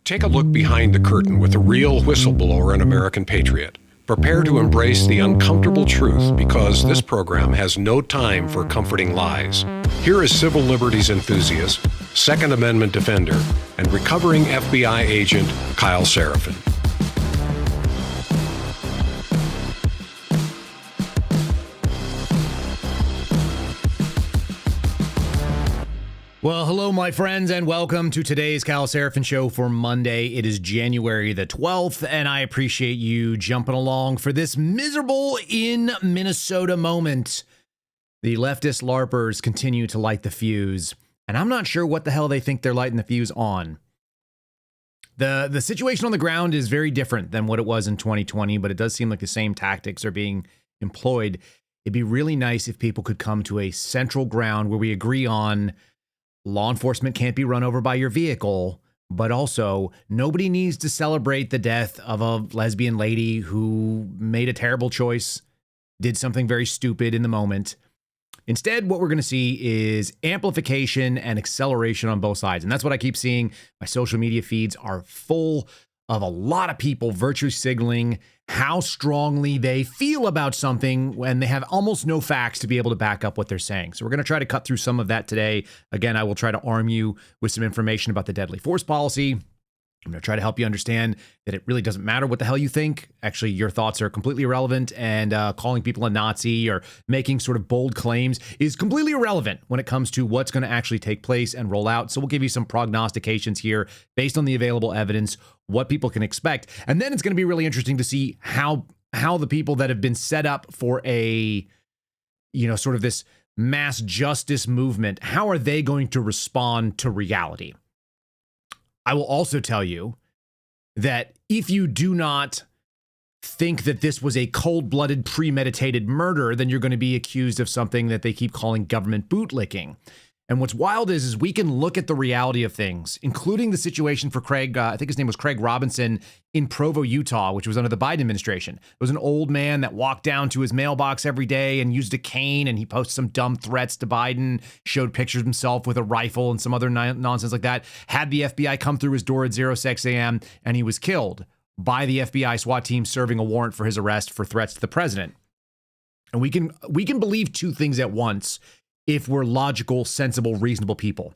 Take a look behind the curtain with a real whistleblower and American patriot. Prepare to embrace the uncomfortable truth because this program has no time for comforting lies. Here is civil liberties enthusiast, Second Amendment defender, and recovering FBI agent Kyle Seraphin. Well, hello, my friends, and welcome to today's Kyle Seraphin Show for Monday. It is January the 12th, and I appreciate you jumping along for this miserable in Minnesota moment. The leftist LARPers continue to light the fuse, and I'm not sure what the hell they think they're lighting the fuse on. The situation on the ground is very different than what it was in 2020, but it does seem like the same tactics are being employed. It'd be really nice if people could come to a central ground where we agree on law enforcement can't be run over by your vehicle, but also nobody needs to celebrate the death of a lesbian lady who made a terrible choice, did something very stupid in the moment. Instead, what we're going to see is amplification and acceleration on both sides. And that's what I keep seeing. My social media feeds are full of a lot of people virtue signaling how strongly they feel about something when they have almost no facts to be able to back up what they're saying. So we're going to try to cut through some of that today. Again, I will try to arm you with some information about the deadly force policy. I'm going to try to help you understand that it really doesn't matter what the hell you think. Actually, your thoughts are completely irrelevant, and calling people a Nazi or making sort of bold claims is completely irrelevant when it comes to what's going to actually take place and roll out. So we'll give you some prognostications here based on the available evidence, what people can expect. And then it's going to be really interesting to see how the people that have been set up for a, sort of this mass justice movement, how are they going to respond to reality? I will also tell you that if you do not think that this was a cold-blooded, premeditated murder, then you're going to be accused of something that they keep calling government bootlicking. And what's wild is we can look at the reality of things, including the situation for Craig, I think his name was Craig Robinson, in Provo, Utah, which was under the Biden administration. It was an old man that walked down to his mailbox every day and used a cane, and he posted some dumb threats to Biden, showed pictures of himself with a rifle and some other nonsense like that, had the FBI come through his door at 06 a.m., and he was killed by the FBI SWAT team serving a warrant for his arrest for threats to the president. And we can believe two things at once if we're logical, sensible, reasonable people.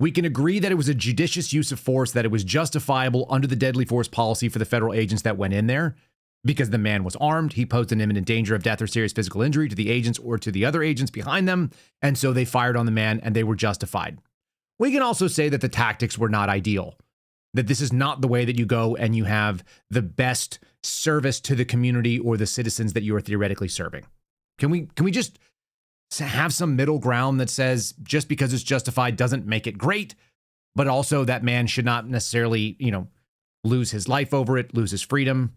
We can agree that it was a judicious use of force, that it was justifiable under the deadly force policy for the federal agents that went in there because the man was armed. He posed an imminent danger of death or serious physical injury to the agents or to the other agents behind them. And so they fired on the man and they were justified. We can also say that the tactics were not ideal, that this is not the way that you go and you have the best service to the community or the citizens that you are theoretically serving. Can we just have some middle ground that says just because it's justified doesn't make it great, but also that man should not necessarily, lose his life over it, lose his freedom.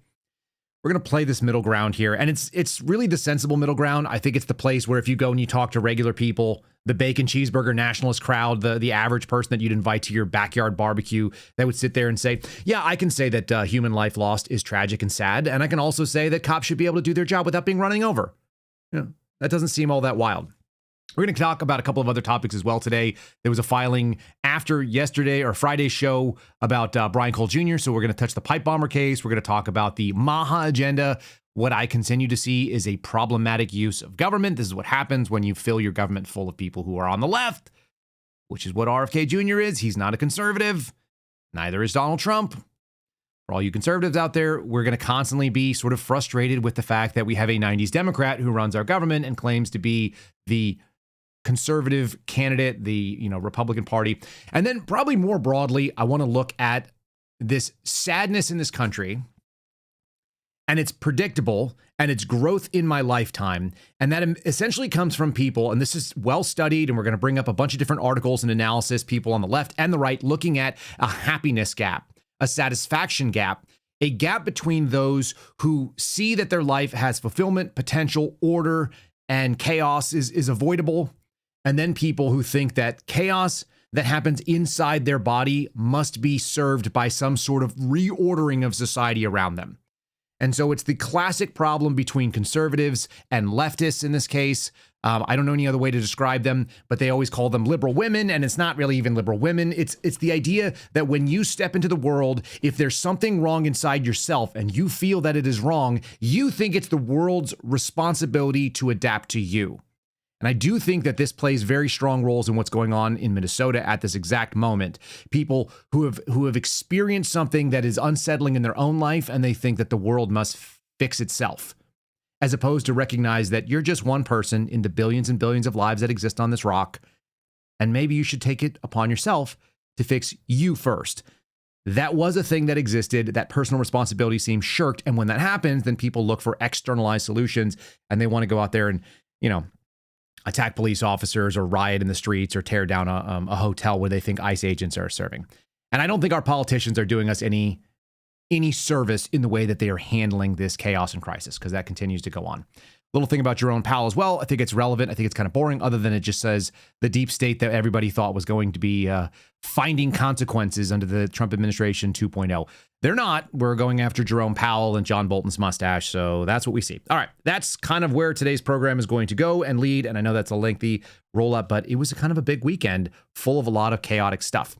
We're going to play this middle ground here. And it's really the sensible middle ground. I think it's the place where if you go and you talk to regular people, the bacon cheeseburger nationalist crowd, the average person that you'd invite to your backyard barbecue, that would sit there and say, yeah, I can say that human life lost is tragic and sad. And I can also say that cops should be able to do their job without being running over. That doesn't seem all that wild. We're going to talk about a couple of other topics as well today. There was a filing after yesterday or Friday's show about Brian Cole Jr., so we're going to touch the pipe bomber case. We're going to talk about the Maha agenda. What I continue to see is a problematic use of government. This is what happens when you fill your government full of people who are on the left, which is what RFK Jr. is. He's not a conservative. Neither is Donald Trump. For all you conservatives out there, we're going to constantly be sort of frustrated with the fact that we have a 90s Democrat who runs our government and claims to be the conservative candidate, the Republican Party. And then probably more broadly, I want to look at this sadness in this country and it's predictable and its growth in my lifetime. And that essentially comes from people, and this is well studied, and we're going to bring up a bunch of different articles and analysis, people on the left and the right, looking at a happiness gap, a satisfaction gap, a gap between those who see that their life has fulfillment, potential, order, and chaos is avoidable, and then people who think that chaos that happens inside their body must be served by some sort of reordering of society around them. And so it's the classic problem between conservatives and leftists in this case, I don't know any other way to describe them, but they always call them liberal women, and it's not really even liberal women. It's the idea that when you step into the world, if there's something wrong inside yourself and you feel that it is wrong, you think it's the world's responsibility to adapt to you. And I do think that this plays very strong roles in what's going on in Minnesota at this exact moment. People who have experienced something that is unsettling in their own life, and they think that the world must fix itself, as opposed to recognize that you're just one person in the billions and billions of lives that exist on this rock, and maybe you should take it upon yourself to fix you first. That was a thing that existed. That personal responsibility seems shirked, and when that happens, then people look for externalized solutions, and they want to go out there and, attack police officers or riot in the streets or tear down a hotel where they think ICE agents are serving. And I don't think our politicians are doing us any service in the way that they are handling this chaos and crisis, because that continues to go on. Little thing about Jerome Powell as well. I think it's relevant. I think it's kind of boring, other than it just says the deep state that everybody thought was going to be finding consequences under the Trump administration 2.0. They're not. We're going after Jerome Powell and John Bolton's mustache. So that's what we see. All right. That's kind of where today's program is going to go and lead. And I know that's a lengthy roll up, but it was kind of a big weekend full of a lot of chaotic stuff.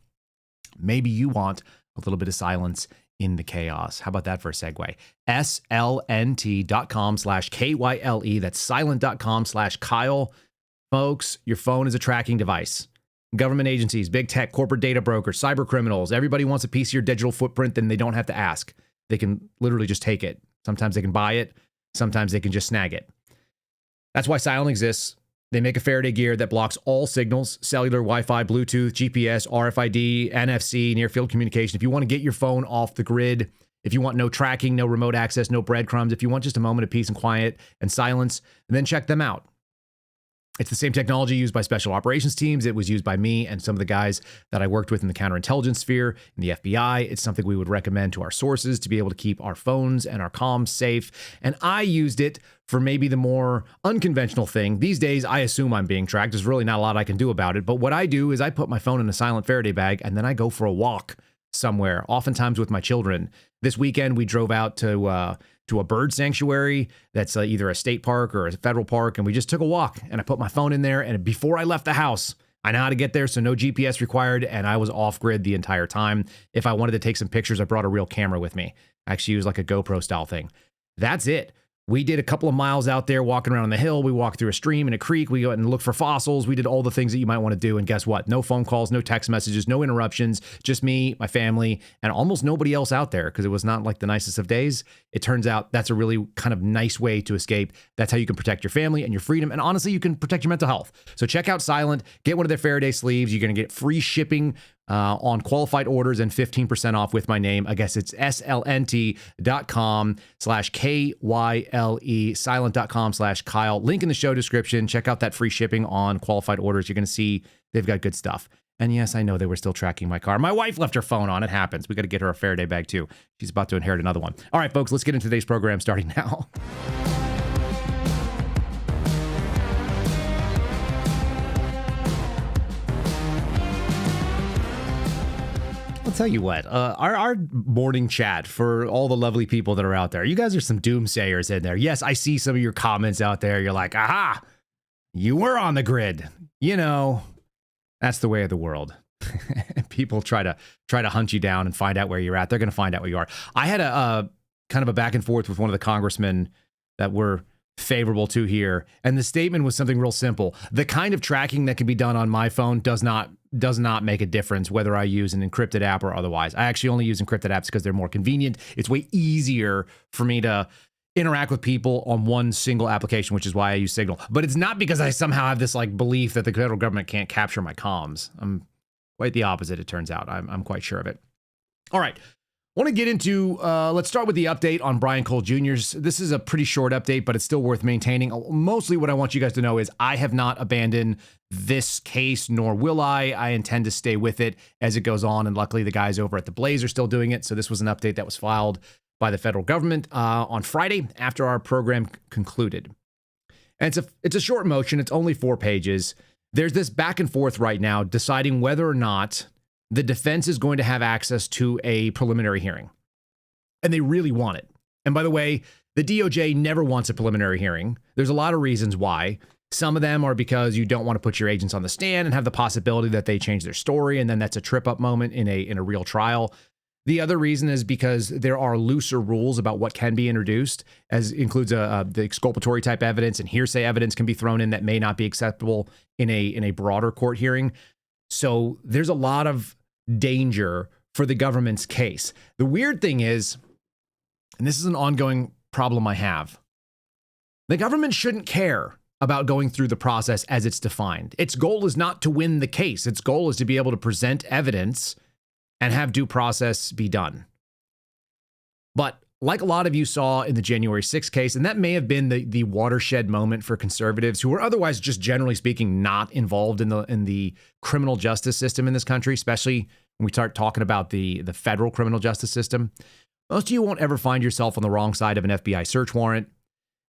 Maybe you want a little bit of silence in the chaos. How about that for a segue? slnt.com/KYLE. That's silent.com/Kyle. Folks, your phone is a tracking device. Government agencies, big tech, corporate data brokers, cyber criminals. Everybody wants a piece of your digital footprint, then they don't have to ask. They can literally just take it. Sometimes they can buy it. Sometimes they can just snag it. That's why Silent exists. They make a Faraday gear that blocks all signals: cellular, Wi-Fi, Bluetooth, GPS, RFID, NFC, near field communication. If you want to get your phone off the grid, if you want no tracking, no remote access, no breadcrumbs, if you want just a moment of peace and quiet and silence, then check them out. It's the same technology used by special operations teams. It was used by me and some of the guys that I worked with in the counterintelligence sphere, in the FBI. It's something we would recommend to our sources to be able to keep our phones and our comms safe. And I used it for maybe the more unconventional thing. These days, I assume I'm being tracked. There's really not a lot I can do about it. But what I do is I put my phone in a silent Faraday bag, and then I go for a walk somewhere, oftentimes with my children. This weekend, we drove out to a bird sanctuary that's either a state park or a federal park, and we just took a walk, and I put my phone in there, and before I left the house, I know how to get there, so no GPS required, and I was off-grid the entire time. If I wanted to take some pictures, I brought a real camera with me. I actually used like a GoPro style thing. That's it. We did a couple of miles out there walking around on the hill. We walked through a stream and a creek. We went and looked for fossils. We did all the things that you might want to do. And guess what? No phone calls, no text messages, no interruptions, just me, my family, and almost nobody else out there, because it was not like the nicest of days. It turns out that's a really kind of nice way to escape. That's how you can protect your family and your freedom. And honestly, you can protect your mental health. So check out Silent, get one of their Faraday sleeves. You're going to get free shipping on qualified orders and 15% off with my name. I guess it's slnt.com/KYLE, silent.com/Kyle. Link in the show description. Check out that free shipping on qualified orders. You're going to see they've got good stuff. And yes, I know they were still tracking my car. My wife left her phone on. It happens. We got to get her a Faraday bag too. She's about to inherit another one. All right, folks, let's get into today's program starting now. I'll tell you what, our morning chat, for all the lovely people that are out there, you guys are some doomsayers in there. Yes, I see some of your comments out there. You're like, aha, you were on the grid. You know, that's the way of the world. People try to hunt you down and find out where you're at. They're going to find out where you are. I had a kind of a back and forth with one of the congressmen that we're favorable to here, and the statement was something real simple. The kind of tracking that can be done on my phone does not make a difference whether I use an encrypted app or otherwise. I actually only use encrypted apps because they're more convenient. It's way easier for me to interact with people on one single application, which is why I use Signal. But it's not because I somehow have this like belief that the federal government can't capture my comms. I'm quite the opposite, it turns out. I'm quite sure of it. All right. I want to get into, let's start with the update on Brian Cole Jr.'s. This is a pretty short update, but it's still worth maintaining. Mostly what I want you guys to know is I have not abandoned this case, nor will I. I intend to stay with it as it goes on, and luckily the guys over at The Blaze are still doing it. So this was an update that was filed by the federal government on Friday after our program concluded. And it's a short motion. It's only 4 pages. There's this back and forth right now deciding whether or not the defense is going to have access to a preliminary hearing. And they really want it. And by the way, the DOJ never wants a preliminary hearing. There's a lot of reasons why. Some of them are because you don't want to put your agents on the stand and have the possibility that they change their story, and then that's a trip-up moment in a real trial. The other reason is because there are looser rules about what can be introduced, as includes the exculpatory type evidence, and hearsay evidence can be thrown in that may not be acceptable in a broader court hearing. So there's a lot of danger for the government's case. The weird thing is, and this is an ongoing problem I have, the government shouldn't care about going through the process as it's defined. Its goal is not to win the case. Its goal is to be able to present evidence and have due process be done. But like a lot of you saw in the January 6th case, and that may have been the watershed moment for conservatives who were otherwise, just generally speaking, not involved in the criminal justice system in this country, especially when we start talking about the federal criminal justice system. Most of you won't ever find yourself on the wrong side of an FBI search warrant.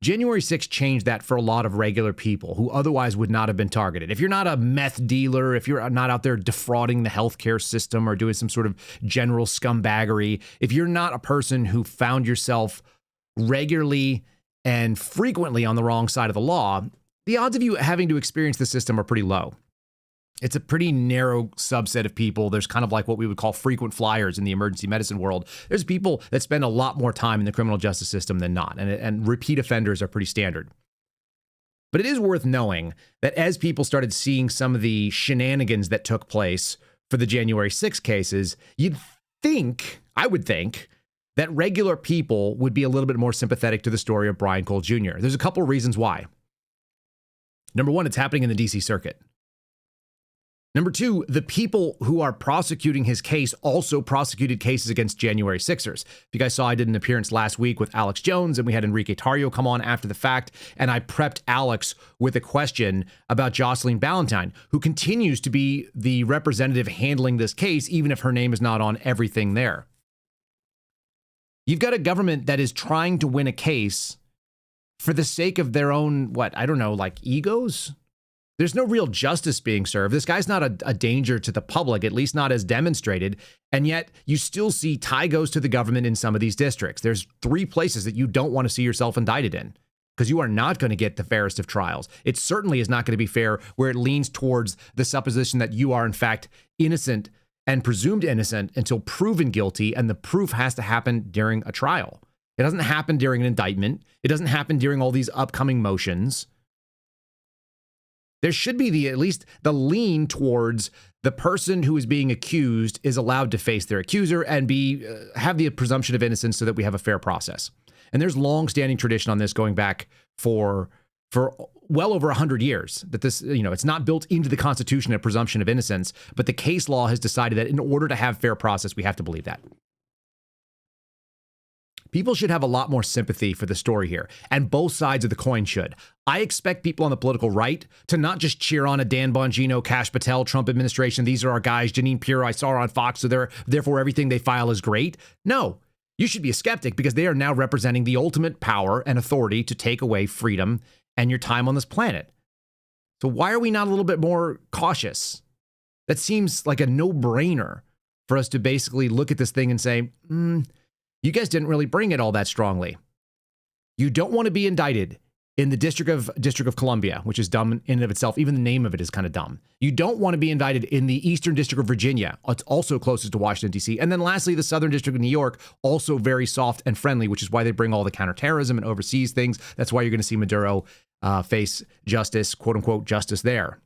January 6th changed that for a lot of regular people who otherwise would not have been targeted. If you're not a meth dealer, if you're not out there defrauding the healthcare system or doing some sort of general scumbaggery, if you're not a person who found yourself regularly and frequently on the wrong side of the law, the odds of you having to experience the system are pretty low. It's a pretty narrow subset of people. There's kind of like what we would call frequent flyers in the emergency medicine world. There's people that spend a lot more time in the criminal justice system than not, and repeat offenders are pretty standard. But it is worth knowing that as people started seeing some of the shenanigans that took place for the January 6 cases, I would think, that regular people would be a little bit more sympathetic to the story of Brian Cole Jr. There's a couple of reasons why. Number one, it's happening in the DC circuit. Number two, the people who are prosecuting his case also prosecuted cases against January 6ers. If you guys saw, I did an appearance last week with Alex Jones, and we had Enrique Tarrio come on after the fact, and I prepped Alex with a question about Jocelyn Ballantyne, who continues to be the representative handling this case, even if her name is not on everything there. You've got a government that is trying to win a case for the sake of their own, egos? There's no real justice being served. This guy's not a danger to the public, at least not as demonstrated. And yet you still see tie goes to the government in some of these districts. There's 3 places that you don't want to see yourself indicted in because you are not going to get the fairest of trials. It certainly is not going to be fair where it leans towards the supposition that you are in fact innocent and presumed innocent until proven guilty. And the proof has to happen during a trial. It doesn't happen during an indictment. It doesn't happen during all these upcoming motions. There should be at least the lean towards the person who is being accused is allowed to face their accuser and have the presumption of innocence so that we have a fair process. And there's long-standing tradition on this going back for well over 100 years that this, it's not built into the Constitution, a presumption of innocence, but the case law has decided that in order to have fair process, we have to believe that. People should have a lot more sympathy for the story here, and both sides of the coin should. I expect people on the political right to not just cheer on a Dan Bongino, Kash Patel, Trump administration. These are our guys. Jeanine Pirro, I saw her on Fox, so therefore everything they file is great. No, you should be a skeptic because they are now representing the ultimate power and authority to take away freedom and your time on this planet. So why are we not a little bit more cautious? That seems like a no-brainer for us to basically look at this thing and say, you guys didn't really bring it all that strongly. You don't want to be indicted in the District of Columbia, which is dumb in and of itself. Even the name of it is kind of dumb. You don't want to be indicted in the Eastern District of Virginia. It's also closest to Washington, D.C. And then lastly, the Southern District of New York, also very soft and friendly, which is why they bring all the counterterrorism and overseas things. That's why you're going to see Maduro face justice, quote unquote, justice there.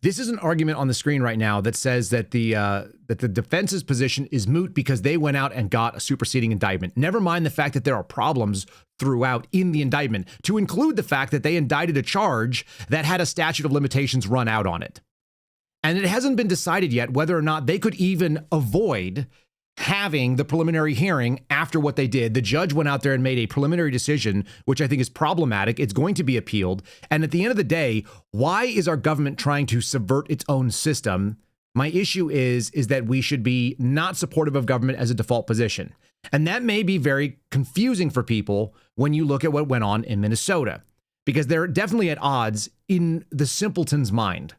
This is an argument on the screen right now that says that the defense's position is moot because they went out and got a superseding indictment. Never mind the fact that there are problems throughout in the indictment, to include the fact that they indicted a charge that had a statute of limitations run out on it. And it hasn't been decided yet whether or not they could even avoid having the preliminary hearing after what they did. The judge went out there and made a preliminary decision, which I think is problematic. It's going to be appealed. And at the end of the day, why is our government trying to subvert its own system? My issue is that we should be not supportive of government as a default position. And that may be very confusing for people when you look at what went on in Minnesota, because they're definitely at odds in the simpleton's mind.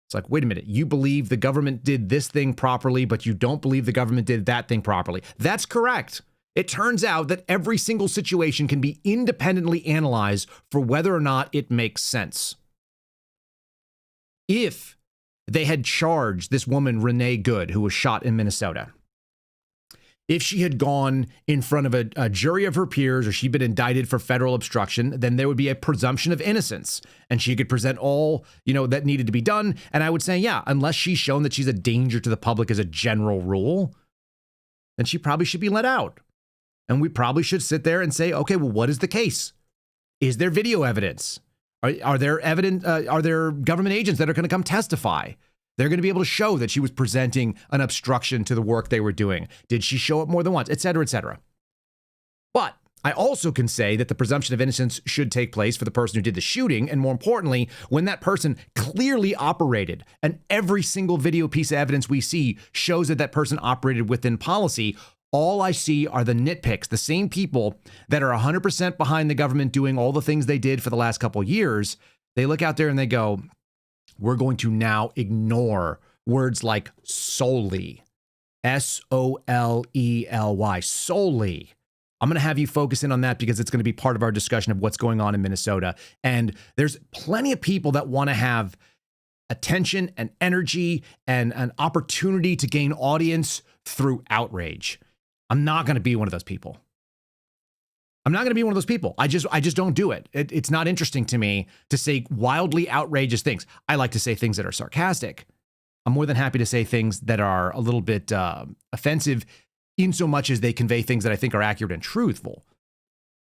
It's like, wait a minute, you believe the government did this thing properly, but you don't believe the government did that thing properly. That's correct. It turns out that every single situation can be independently analyzed for whether or not it makes sense. If they had charged this woman, Renee Good, who was shot in Minnesota, if she had gone in front of a jury of her peers or she'd been indicted for federal obstruction, then there would be a presumption of innocence and she could present all, that needed to be done. And I would say, yeah, unless she's shown that she's a danger to the public as a general rule, then she probably should be let out. And we probably should sit there and say, okay, well, what is the case? Is there video evidence? Are there government agents that are going to come testify? They're going to be able to show that she was presenting an obstruction to the work they were doing. Did she show up more than once, et cetera, et cetera? But I also can say that the presumption of innocence should take place for the person who did the shooting. And more importantly, when that person clearly operated, and every single video piece of evidence we see shows that that person operated within policy, all I see are the nitpicks, the same people that are 100% behind the government doing all the things they did for the last couple of years. They look out there and they go, we're going to now ignore words like solely, S-O-L-E-L-Y, solely. I'm going to have you focus in on that because it's going to be part of our discussion of what's going on in Minnesota. And there's plenty of people that want to have attention and energy and an opportunity to gain audience through outrage. I'm not going to be one of those people. I'm not going to be one of those people. I just don't do it. It's not interesting to me to say wildly outrageous things. I like to say things that are sarcastic. I'm more than happy to say things that are a little bit offensive in so much as they convey things that I think are accurate and truthful.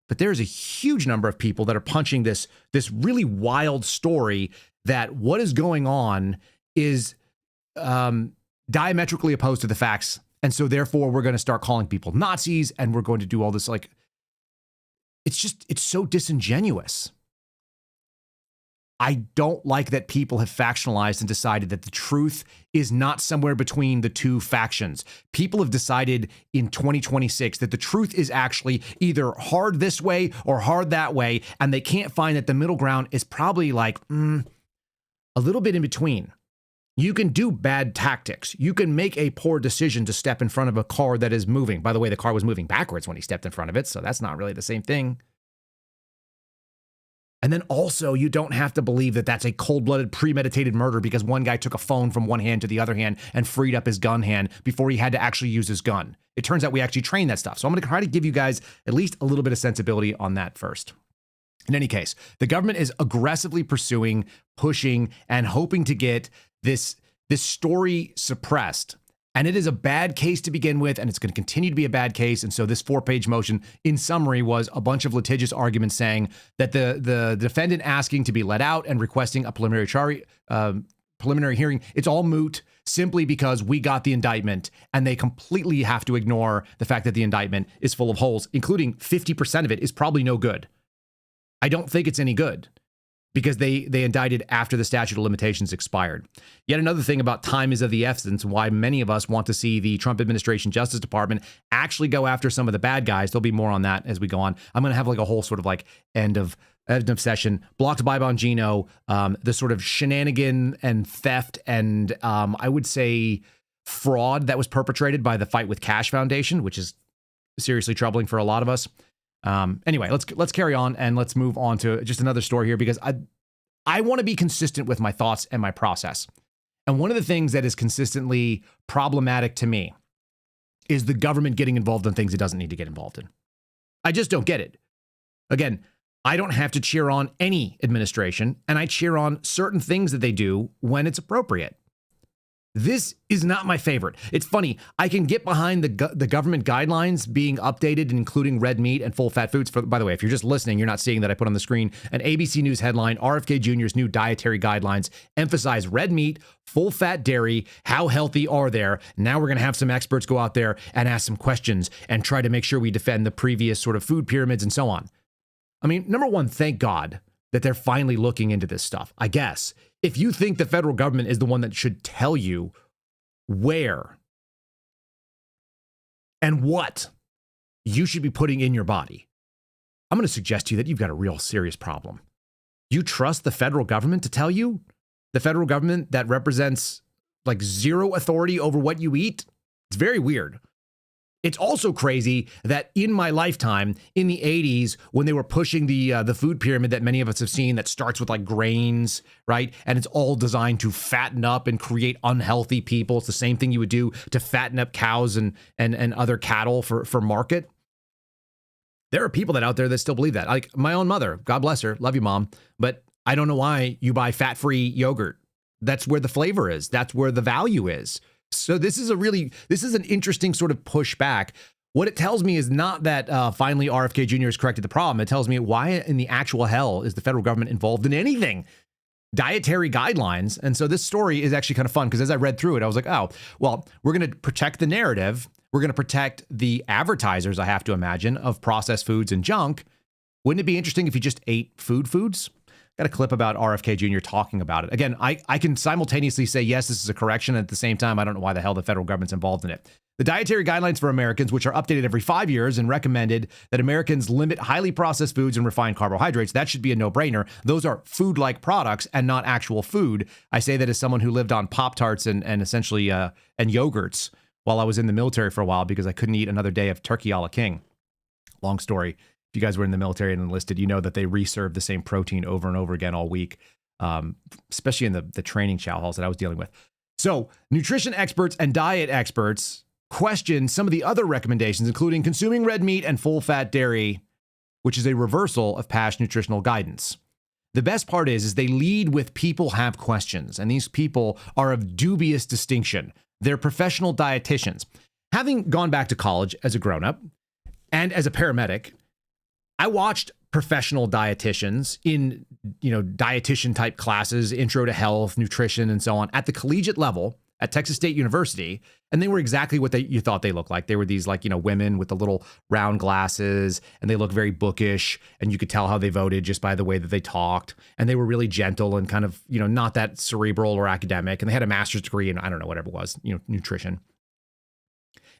But there's a huge number of people that are punching this really wild story that what is going on is diametrically opposed to the facts. And so therefore we're going to start calling people Nazis and we're going to do all this it's so disingenuous. I don't like that people have factionalized and decided that the truth is not somewhere between the two factions. People have decided in 2026 that the truth is actually either hard this way or hard that way, and they can't find that the middle ground is probably a little bit in between. You can do bad tactics. You can make a poor decision to step in front of a car that is moving. By the way, the car was moving backwards when he stepped in front of it, so that's not really the same thing. And then also, you don't have to believe that that's a cold-blooded, premeditated murder because one guy took a phone from one hand to the other hand and freed up his gun hand before he had to actually use his gun. It turns out we actually train that stuff. So I'm going to try to give you guys at least a little bit of sensibility on that first. In any case, the government is aggressively pursuing, pushing, and hoping to get this story suppressed. And it is a bad case to begin with, and it's going to continue to be a bad case. And so this 4-page motion, in summary, was a bunch of litigious arguments saying that the defendant asking to be let out and requesting a preliminary hearing, it's all moot simply because we got the indictment, and they completely have to ignore the fact that the indictment is full of holes, including 50% of it is probably no good. I don't think it's any good, because they indicted after the statute of limitations expired. Yet another thing about time is of the essence, why many of us want to see the Trump administration Justice Department actually go after some of the bad guys. There'll be more on that as we go on. I'm going to have a whole sort of end of session, blocked by Bongino, the sort of shenanigan and theft and I would say fraud that was perpetrated by the Fight with Cash Foundation, which is seriously troubling for a lot of us. Anyway, let's carry on and let's move on to just another story here because I want to be consistent with my thoughts and my process. And one of the things that is consistently problematic to me is the government getting involved in things it doesn't need to get involved in. I just don't get it. Again, I don't have to cheer on any administration, and I cheer on certain things that they do when it's appropriate. This is not my favorite. It's funny. I can get behind the government guidelines being updated, including red meat and full fat foods. By the way, if you're just listening, you're not seeing that I put on the screen an ABC News headline, RFK Jr.'s new dietary guidelines emphasize red meat, full fat dairy. How healthy are they? Now we're going to have some experts go out there and ask some questions and try to make sure we defend the previous sort of food pyramids and so on. I mean, number one, thank God that they're finally looking into this stuff, I guess. If you think the federal government is the one that should tell you where and what you should be putting in your body, I'm going to suggest to you that you've got a real serious problem. You trust the federal government to tell you? The federal government that represents zero authority over what you eat? It's very weird. It's also crazy that in my lifetime, in the 80s, when they were pushing the food pyramid that many of us have seen that starts with like grains, right? And it's all designed to fatten up and create unhealthy people. It's the same thing you would do to fatten up cows and other cattle for market. There are people that out there that still believe that. Like my own mother, God bless her, love you, Mom. But I don't know why you buy fat-free yogurt. That's where the flavor is. That's where the value is. So this is an interesting sort of pushback. What it tells me is not that finally RFK Jr. has corrected the problem. It tells me why in the actual hell is the federal government involved in anything? Dietary guidelines. And so this story is actually kind of fun because as I read through it, I was like, oh, well, we're going to protect the narrative. We're going to protect the advertisers, I have to imagine, of processed foods and junk. Wouldn't it be interesting if you just ate foods? Got a clip about RFK Jr. talking about it. Again, I can simultaneously say, yes, this is a correction. At the same time, I don't know why the hell the federal government's involved in it. The dietary guidelines for Americans, which are updated every 5 years and recommended that Americans limit highly processed foods and refined carbohydrates. That should be a no-brainer. Those are food-like products and not actual food. I say that as someone who lived on Pop-Tarts and essentially and yogurts while I was in the military for a while because I couldn't eat another day of turkey a la king. Long story. If you guys were in the military and enlisted, you know that they reserve the same protein over and over again all week, especially in the training chow halls that I was dealing with. So nutrition experts and diet experts question some of the other recommendations, including consuming red meat and full-fat dairy, which is a reversal of past nutritional guidance. The best part is they lead with people have questions, and these people are of dubious distinction. They're professional dietitians. Having gone back to college as a grown-up and as a paramedic, I watched professional dietitians in, dietitian type classes, intro to health, nutrition, and so on at the collegiate level at Texas State University. And they were exactly what you thought they looked like. They were these women with the little round glasses, and they looked very bookish, and you could tell how they voted just by the way that they talked. And they were really gentle and kind of, not that cerebral or academic. And they had a master's degree in, I don't know, whatever it was, nutrition.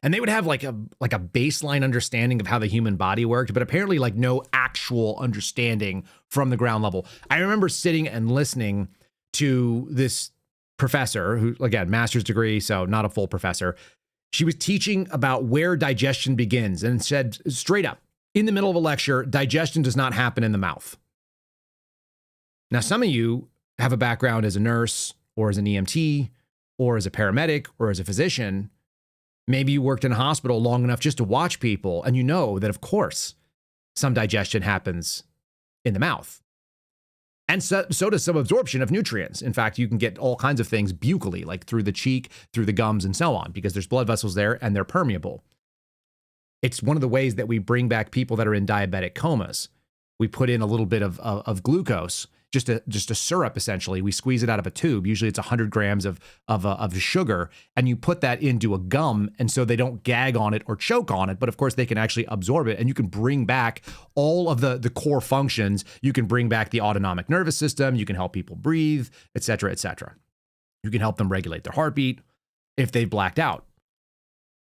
And they would have like a baseline understanding of how the human body worked, but apparently no actual understanding from the ground level. I remember sitting and listening to this professor who, again, master's degree, so not a full professor. She was teaching about where digestion begins and said straight up in the middle of a lecture, digestion does not happen in the mouth. Now, some of you have a background as a nurse or as an EMT or as a paramedic or as a physician. Maybe you worked in a hospital long enough just to watch people, and you know that, of course, some digestion happens in the mouth. And so does some absorption of nutrients. In fact, you can get all kinds of things buccally, like through the cheek, through the gums, and so on, because there's blood vessels there and they're permeable. It's one of the ways that we bring back people that are in diabetic comas. We put in a little bit of glucose, just a syrup, essentially. We squeeze it out of a tube. Usually it's 100 grams of sugar, and you put that into a gum, and so they don't gag on it or choke on it, but of course they can actually absorb it, and you can bring back all of the core functions. You can bring back the autonomic nervous system. You can help people breathe, et cetera, et cetera. You can help them regulate their heartbeat if they've blacked out.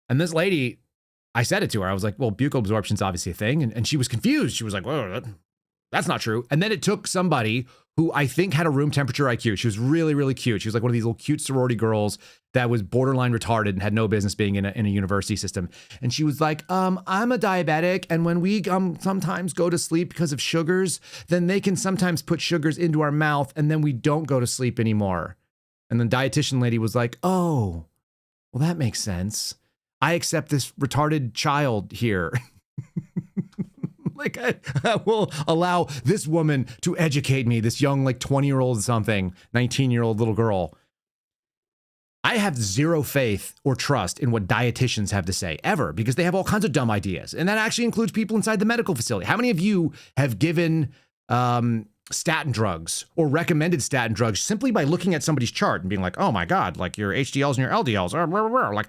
And this lady, I said it to her. I was like, well, buccal absorption is obviously a thing. And she was confused. She was like, well, that's not true. And then it took somebody who I think had a room temperature IQ. She was really, really cute. She was like one of these little cute sorority girls that was borderline retarded and had no business being in a university system. And she was like, I'm a diabetic. And when we sometimes go to sleep because of sugars, then they can sometimes put sugars into our mouth and then we don't go to sleep anymore. And the dietitian lady was like, oh, well, that makes sense. I accept this retarded child here. I will allow this woman to educate me, this young, 20-year-old something, 19-year-old little girl. I have zero faith or trust in what dietitians have to say, ever, because they have all kinds of dumb ideas. And that actually includes people inside the medical facility. How many of you have given statin drugs or recommended statin drugs simply by looking at somebody's chart and being like, oh my God, your HDLs and your LDLs,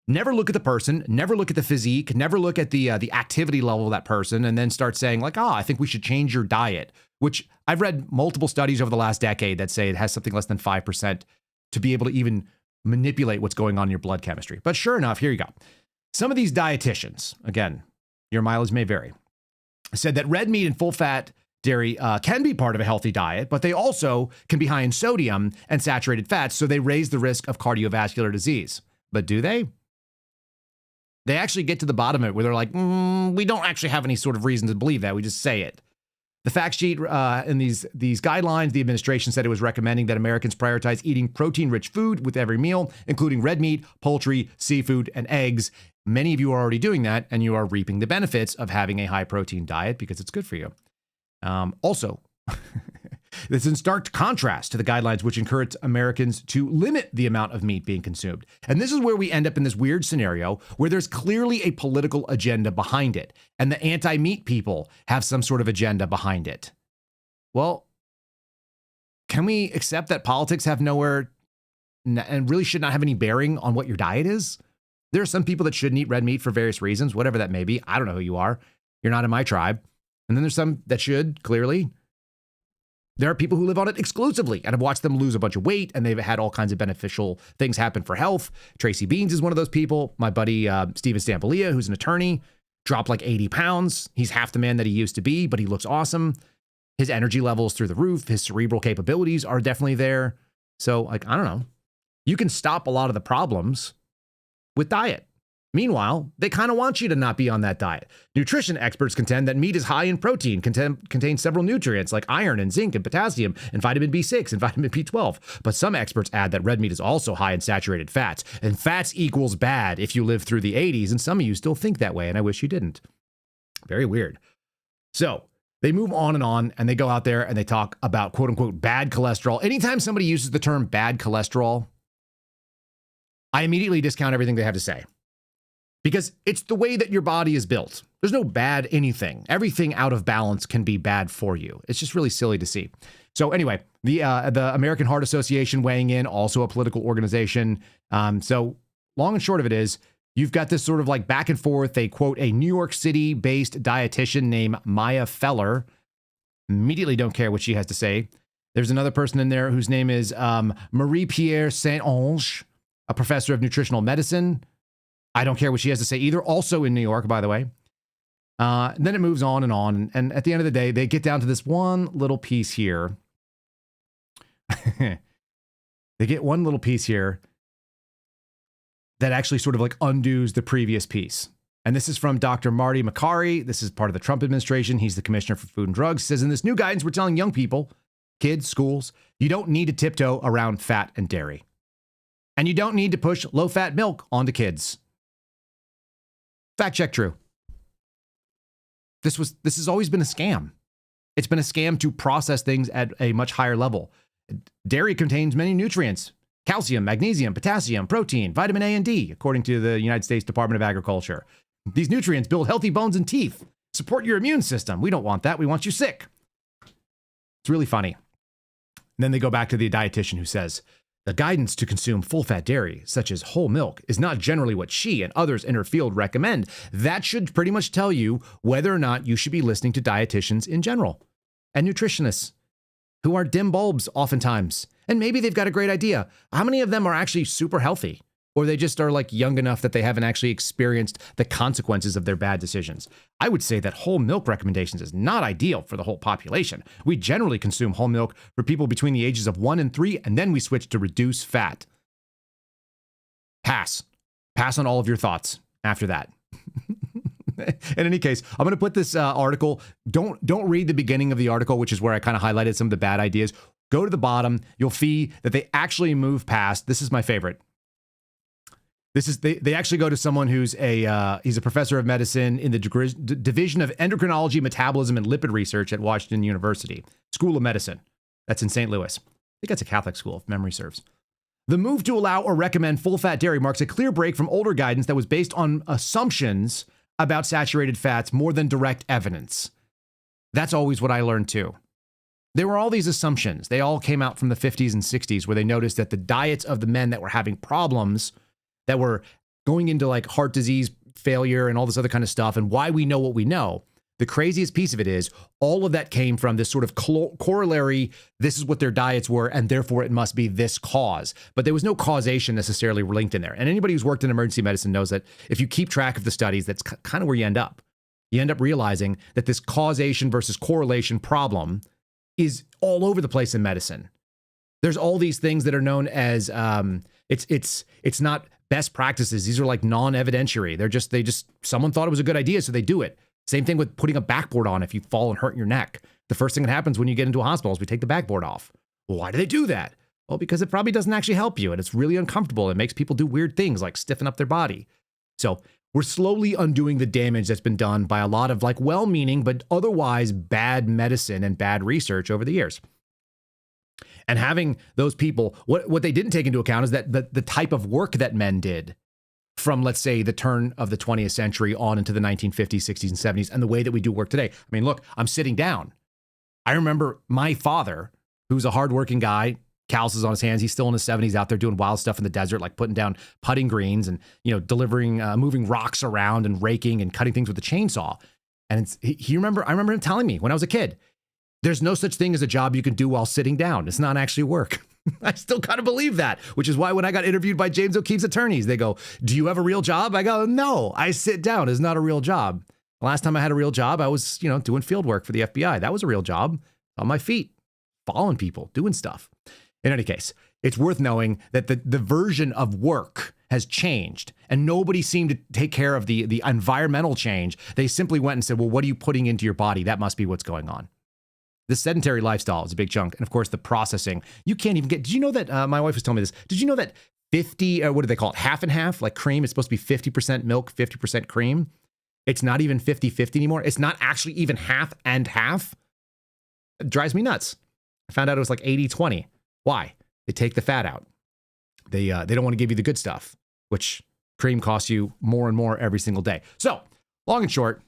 never look at the person, never look at the physique, never look at the activity level of that person, and then start saying I think we should change your diet, which I've read multiple studies over the last decade that say it has something less than 5% to be able to even manipulate what's going on in your blood chemistry. But sure enough, here you go. Some of these dietitians, again, your mileage may vary, said that red meat and full-fat dairy can be part of a healthy diet, but they also can be high in sodium and saturated fats, so they raise the risk of cardiovascular disease. But do they? They actually get to the bottom of it where they're like, we don't actually have any sort of reason to believe that. We just say it. The fact sheet in these guidelines, the administration said it was recommending that Americans prioritize eating protein-rich food with every meal, including red meat, poultry, seafood, and eggs. Many of you are already doing that, and you are reaping the benefits of having a high-protein diet because it's good for you. Also, this is in stark contrast to the guidelines which encourage Americans to limit the amount of meat being consumed. And this is where we end up in this weird scenario where there's clearly a political agenda behind it, and the anti-meat people have some sort of agenda behind it. Well, can we accept that politics have nowhere and really should not have any bearing on what your diet is? There are some people that shouldn't eat red meat for various reasons, whatever that may be. I don't know who you are. You're not in my tribe. And then there's some that should, clearly. There are people who live on it exclusively and have watched them lose a bunch of weight, and they've had all kinds of beneficial things happen for health. Tracy Beans is one of those people. My buddy Steven Stampolia, who's an attorney, dropped like 80 pounds. He's half the man that he used to be, but he looks awesome. His energy levels through the roof. His cerebral capabilities are definitely there. So, like, I don't know. You can stop a lot of the problems with diet. Meanwhile, they kind of want you to not be on that diet. Nutrition experts contend that meat is high in protein, contains several nutrients like iron and zinc and potassium and vitamin B6 and vitamin B12. But some experts add that red meat is also high in saturated fats, and fats equals bad if you live through the 80s, and some of you still think that way, and I wish you didn't. Very weird. So they move on, and they go out there and they talk about quote-unquote bad cholesterol. Anytime somebody uses the term bad cholesterol, I immediately discount everything they have to say. Because it's the way that your body is built. There's no bad anything. Everything out of balance can be bad for you. It's just really silly to see. So anyway, the American Heart Association weighing in, also a political organization. So long and short of it is, you've got this sort of like back and forth. They quote a New York City-based dietitian named Maya Feller. Immediately don't care what she has to say. There's another person in there whose name is Marie-Pierre Saint-Onge, a professor of nutritional medicine. I don't care what she has to say either. Also in New York, by the way. Then it moves on. And at the end of the day, they get down to this one little piece here. They get one little piece here that actually sort of like undoes the previous piece. And this is from Dr. Marty Makary. This is part of the Trump administration. He's the commissioner for food and drugs. He says, in this new guidance, we're telling young people, kids, schools, you don't need to tiptoe around fat and dairy. And you don't need to push low-fat milk onto kids. Fact check true. This has always been a scam. It's been a scam to process things at a much higher level. Dairy contains many nutrients: calcium, magnesium, potassium, protein, vitamin A and D, according to the United States Department of Agriculture. These nutrients build healthy bones and teeth, support your immune system. We don't want that. We want you sick. It's really funny. And then they go back to the dietitian who says, the guidance to consume full-fat dairy, such as whole milk, is not generally what she and others in her field recommend. That should pretty much tell you whether or not you should be listening to dietitians in general and nutritionists who are dim bulbs oftentimes. And maybe they've got a great idea. How many of them are actually super healthy? Or they just are like young enough that they haven't actually experienced the consequences of their bad decisions. I would say that whole milk recommendations is not ideal for the whole population. We generally consume whole milk for people between the ages of 1 and 3, and then we switch to reduce fat. Pass. Pass on all of your thoughts after that. In any case, I'm going to put this article. Don't read the beginning of the article, which is where I kind of highlighted some of the bad ideas. Go to the bottom. You'll see that they actually move past. This is my favorite. This is they actually go to someone who's he's a professor of medicine in the Division of Endocrinology, Metabolism, and Lipid Research at Washington University School of Medicine. That's in St. Louis. I think that's a Catholic school, if memory serves. The move to allow or recommend full-fat dairy marks a clear break from older guidance that was based on assumptions about saturated fats more than direct evidence. That's always what I learned too. There were all these assumptions. They all came out from the 50s and 60s, where they noticed that the diets of the men that were having problems, that were going into like heart disease, failure, and all this other kind of stuff, and why we know what we know. The craziest piece of it is all of that came from this sort of corollary, this is what their diets were, and therefore it must be this cause. But there was no causation necessarily linked in there. And anybody who's worked in emergency medicine knows that if you keep track of the studies, that's kind of where you end up. You end up realizing that this causation versus correlation problem is all over the place in medicine. There's all these things that are known as, it's not best practices. These are like non-evidentiary. Someone thought it was a good idea, so they do it. Same thing with putting a backboard on if you fall and hurt your neck. The first thing that happens when you get into a hospital is we take the backboard off. Well, why do they do that? Well, because it probably doesn't actually help you, and it's really uncomfortable. It makes people do weird things like stiffen up their body. So we're slowly undoing the damage that's been done by a lot of like well-meaning but otherwise bad medicine and bad research over the years. And having those people, what they didn't take into account is that the type of work that men did from, let's say, the turn of the 20th century on into the 1950s, 60s, and 70s, and the way that we do work today. I mean, look, I'm sitting down. I remember my father, who's a hardworking guy, calluses on his hands. He's still in his 70s out there doing wild stuff in the desert, like putting down putting greens and, delivering, moving rocks around and raking and cutting things with a chainsaw. And I remember him telling me when I was a kid, there's no such thing as a job you can do while sitting down. It's not actually work. I still kind of believe that, which is why when I got interviewed by James O'Keefe's attorneys, they go, do you have a real job? I go, no, I sit down. It's not a real job. The last time I had a real job, I was, doing field work for the FBI. That was a real job, on my feet, following people, doing stuff. In any case, it's worth knowing that the version of work has changed, and nobody seemed to take care of the environmental change. They simply went and said, well, what are you putting into your body? That must be what's going on. The sedentary lifestyle is a big chunk. And of course, the processing. You can't even get, did you know that, my wife was telling me this, did you know that 50, what do they call it? Half and half, like cream, it's supposed to be 50% milk, 50% cream. It's not even 50-50 anymore. It's not actually even half and half. It drives me nuts. I found out it was like 80-20. Why? They take the fat out. They don't want to give you the good stuff, which cream costs you more and more every single day. So long and short,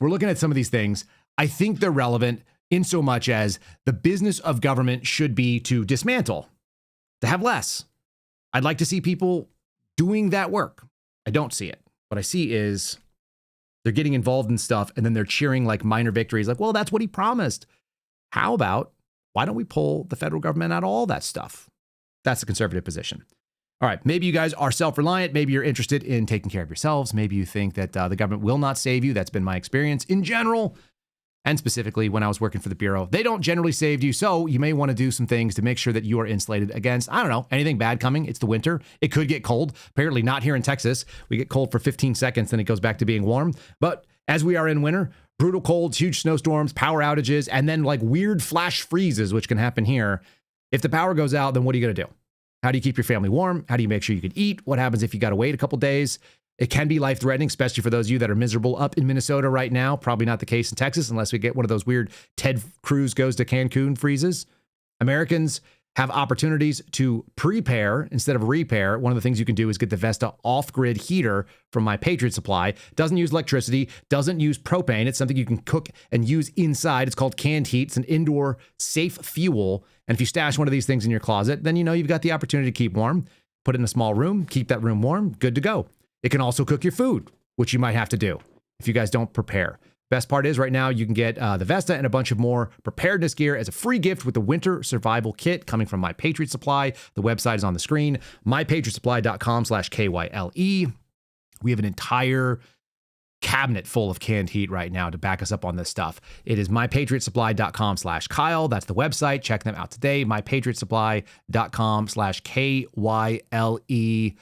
we're looking at some of these things. I think they're relevant in so much as the business of government should be to dismantle, to have less. I'd like to see people doing that work. I don't see it. What I see is they're getting involved in stuff and then they're cheering like minor victories, like, well, that's what he promised. How about, why don't we pull the federal government out of all that stuff? That's the conservative position. All right, maybe you guys are self-reliant. Maybe you're interested in taking care of yourselves. Maybe you think that the government will not save you. That's been my experience in general. And specifically when I was working for the Bureau, they don't generally save you. So you may want to do some things to make sure that you are insulated against, I don't know, anything bad coming. It's the winter. It could get cold. Apparently not here in Texas. We get cold for 15 seconds, then it goes back to being warm. But as we are in winter, brutal colds, huge snowstorms, power outages, and then like weird flash freezes, which can happen here. If the power goes out, then what are you going to do? How do you keep your family warm? How do you make sure you can eat? What happens if you got to wait a couple days? It can be life-threatening, especially for those of you that are miserable up in Minnesota right now. Probably not the case in Texas unless we get one of those weird Ted Cruz goes to Cancun freezes. Americans have opportunities to prepare instead of repair. One of the things you can do is get the Vesta off-grid heater from My Patriot Supply. Doesn't use electricity, doesn't use propane. It's something you can cook and use inside. It's called canned heat. It's an indoor safe fuel. And if you stash one of these things in your closet, then you've got the opportunity to keep warm. Put it in a small room, keep that room warm, good to go. It can also cook your food, which you might have to do if you guys don't prepare. Best part is right now you can get the Vesta and a bunch of more preparedness gear as a free gift with the Winter Survival Kit coming from My Patriot Supply. The website is on the screen, mypatriotsupply.com/KYLE. We have an entire cabinet full of canned heat right now to back us up on this stuff. It is mypatriotsupply.com/Kyle. That's the website. Check them out today. mypatriotsupply.com/KYLE.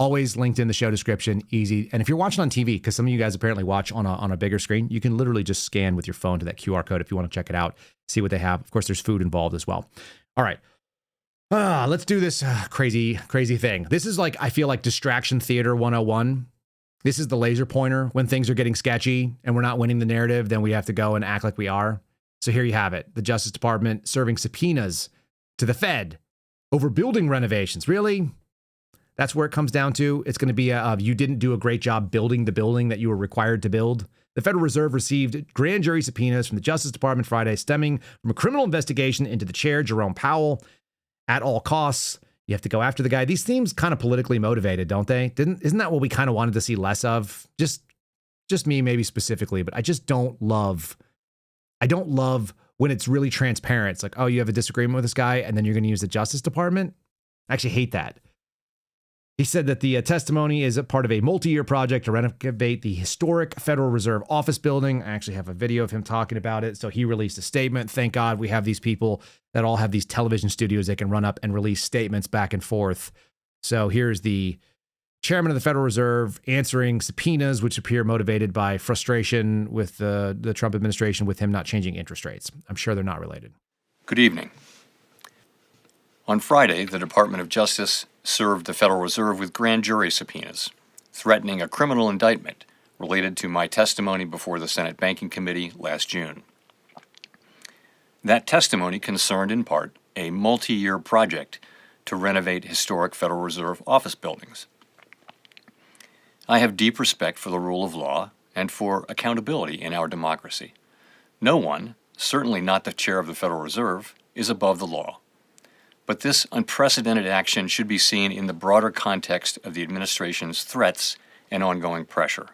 Always linked in the show description, easy. And if you're watching on TV, because some of you guys apparently watch on a bigger screen, you can literally just scan with your phone to that QR code if you want to check it out, see what they have. Of course, there's food involved as well. All right. Let's do this crazy thing. This is like, I feel like distraction theater 101. This is the laser pointer. When things are getting sketchy and we're not winning the narrative, then we have to go and act like we are. So here you have it. The Justice Department serving subpoenas to the Fed over building renovations. Really? That's where it comes down to. It's going to be you didn't do a great job building the building that you were required to build. The Federal Reserve received grand jury subpoenas from the Justice Department Friday stemming from a criminal investigation into the chair, Jerome Powell. At all costs, you have to go after the guy. These seem kind of politically motivated, don't they? Isn't that what we kind of wanted to see less of? Just me, maybe specifically, but I don't love when it's really transparent. It's like, oh, you have a disagreement with this guy, and then you're going to use the Justice Department. I actually hate that. He said that the testimony is a part of a multi-year project to renovate the historic Federal Reserve office building. I actually have a video of him talking about it. So he released a statement. Thank God we have these people that all have these television studios they can run up and release statements back and forth. So here's the chairman of the Federal Reserve answering subpoenas, which appear motivated by frustration with the Trump administration with him not changing interest rates. I'm sure they're not related. Good evening. On Friday, the Department of Justice served the Federal Reserve with grand jury subpoenas, threatening a criminal indictment related to my testimony before the Senate Banking Committee last June. That testimony concerned in part a multi-year project to renovate historic Federal Reserve office buildings. I have deep respect for the rule of law and for accountability in our democracy. No one, certainly not the chair of the Federal Reserve, is above the law. But this unprecedented action should be seen in the broader context of the administration's threats and ongoing pressure.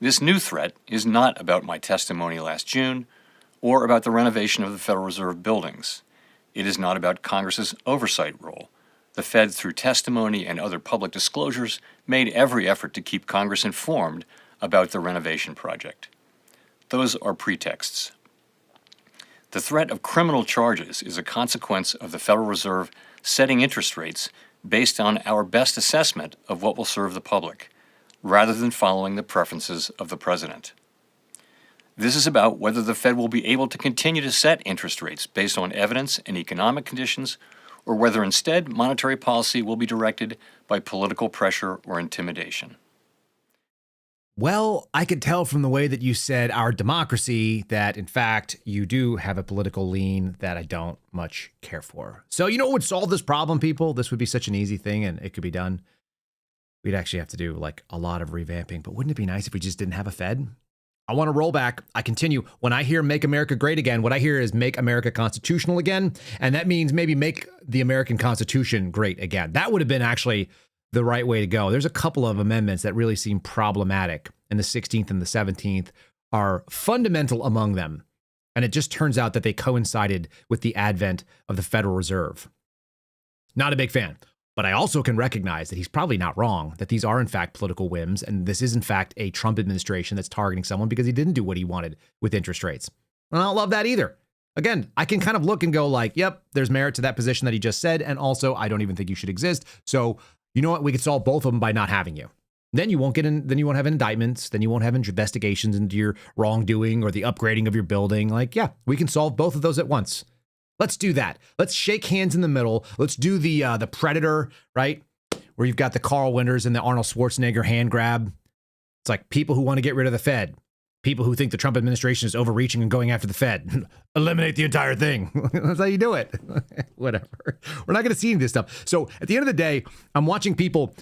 This new threat is not about my testimony last June or about the renovation of the Federal Reserve buildings. It is not about Congress's oversight role. The Fed, through testimony and other public disclosures, made every effort to keep Congress informed about the renovation project. Those are pretexts. The threat of criminal charges is a consequence of the Federal Reserve setting interest rates based on our best assessment of what will serve the public, rather than following the preferences of the president. This is about whether the Fed will be able to continue to set interest rates based on evidence and economic conditions, or whether instead monetary policy will be directed by political pressure or intimidation. Well, I could tell from the way that you said our democracy that, in fact, you do have a political lean that I don't much care for. So you know what would solve this problem, people? This would be such an easy thing and it could be done. We'd actually have to do like a lot of revamping, but wouldn't it be nice if we just didn't have a Fed? I want to roll back. I continue. When I hear make America great again, what I hear is make America constitutional again. And that means maybe make the American Constitution great again. That would have been actually the right way to go. There's a couple of amendments that really seem problematic, and the 16th and the 17th are fundamental among them. And it just turns out that they coincided with the advent of the Federal Reserve. Not a big fan, but I also can recognize that he's probably not wrong, that these are in fact political whims, and this is in fact a Trump administration that's targeting someone because he didn't do what he wanted with interest rates. And I don't love that either. Again, I can kind of look and go like, yep, there's merit to that position that he just said, and also I don't even think you should exist. So you know what? We could solve both of them by not having you. Then you won't get in. Then you won't have indictments. Then you won't have investigations into your wrongdoing or the upgrading of your building. Like, yeah, we can solve both of those at once. Let's do that. Let's shake hands in the middle. Let's do the Predator, right? Where you've got the Carl Winters and the Arnold Schwarzenegger hand grab. It's like people who want to get rid of the Fed. People who think the Trump administration is overreaching and going after the Fed. Eliminate the entire thing. That's how you do it. Whatever. We're not going to see any of this stuff. So at the end of the day, I'm watching people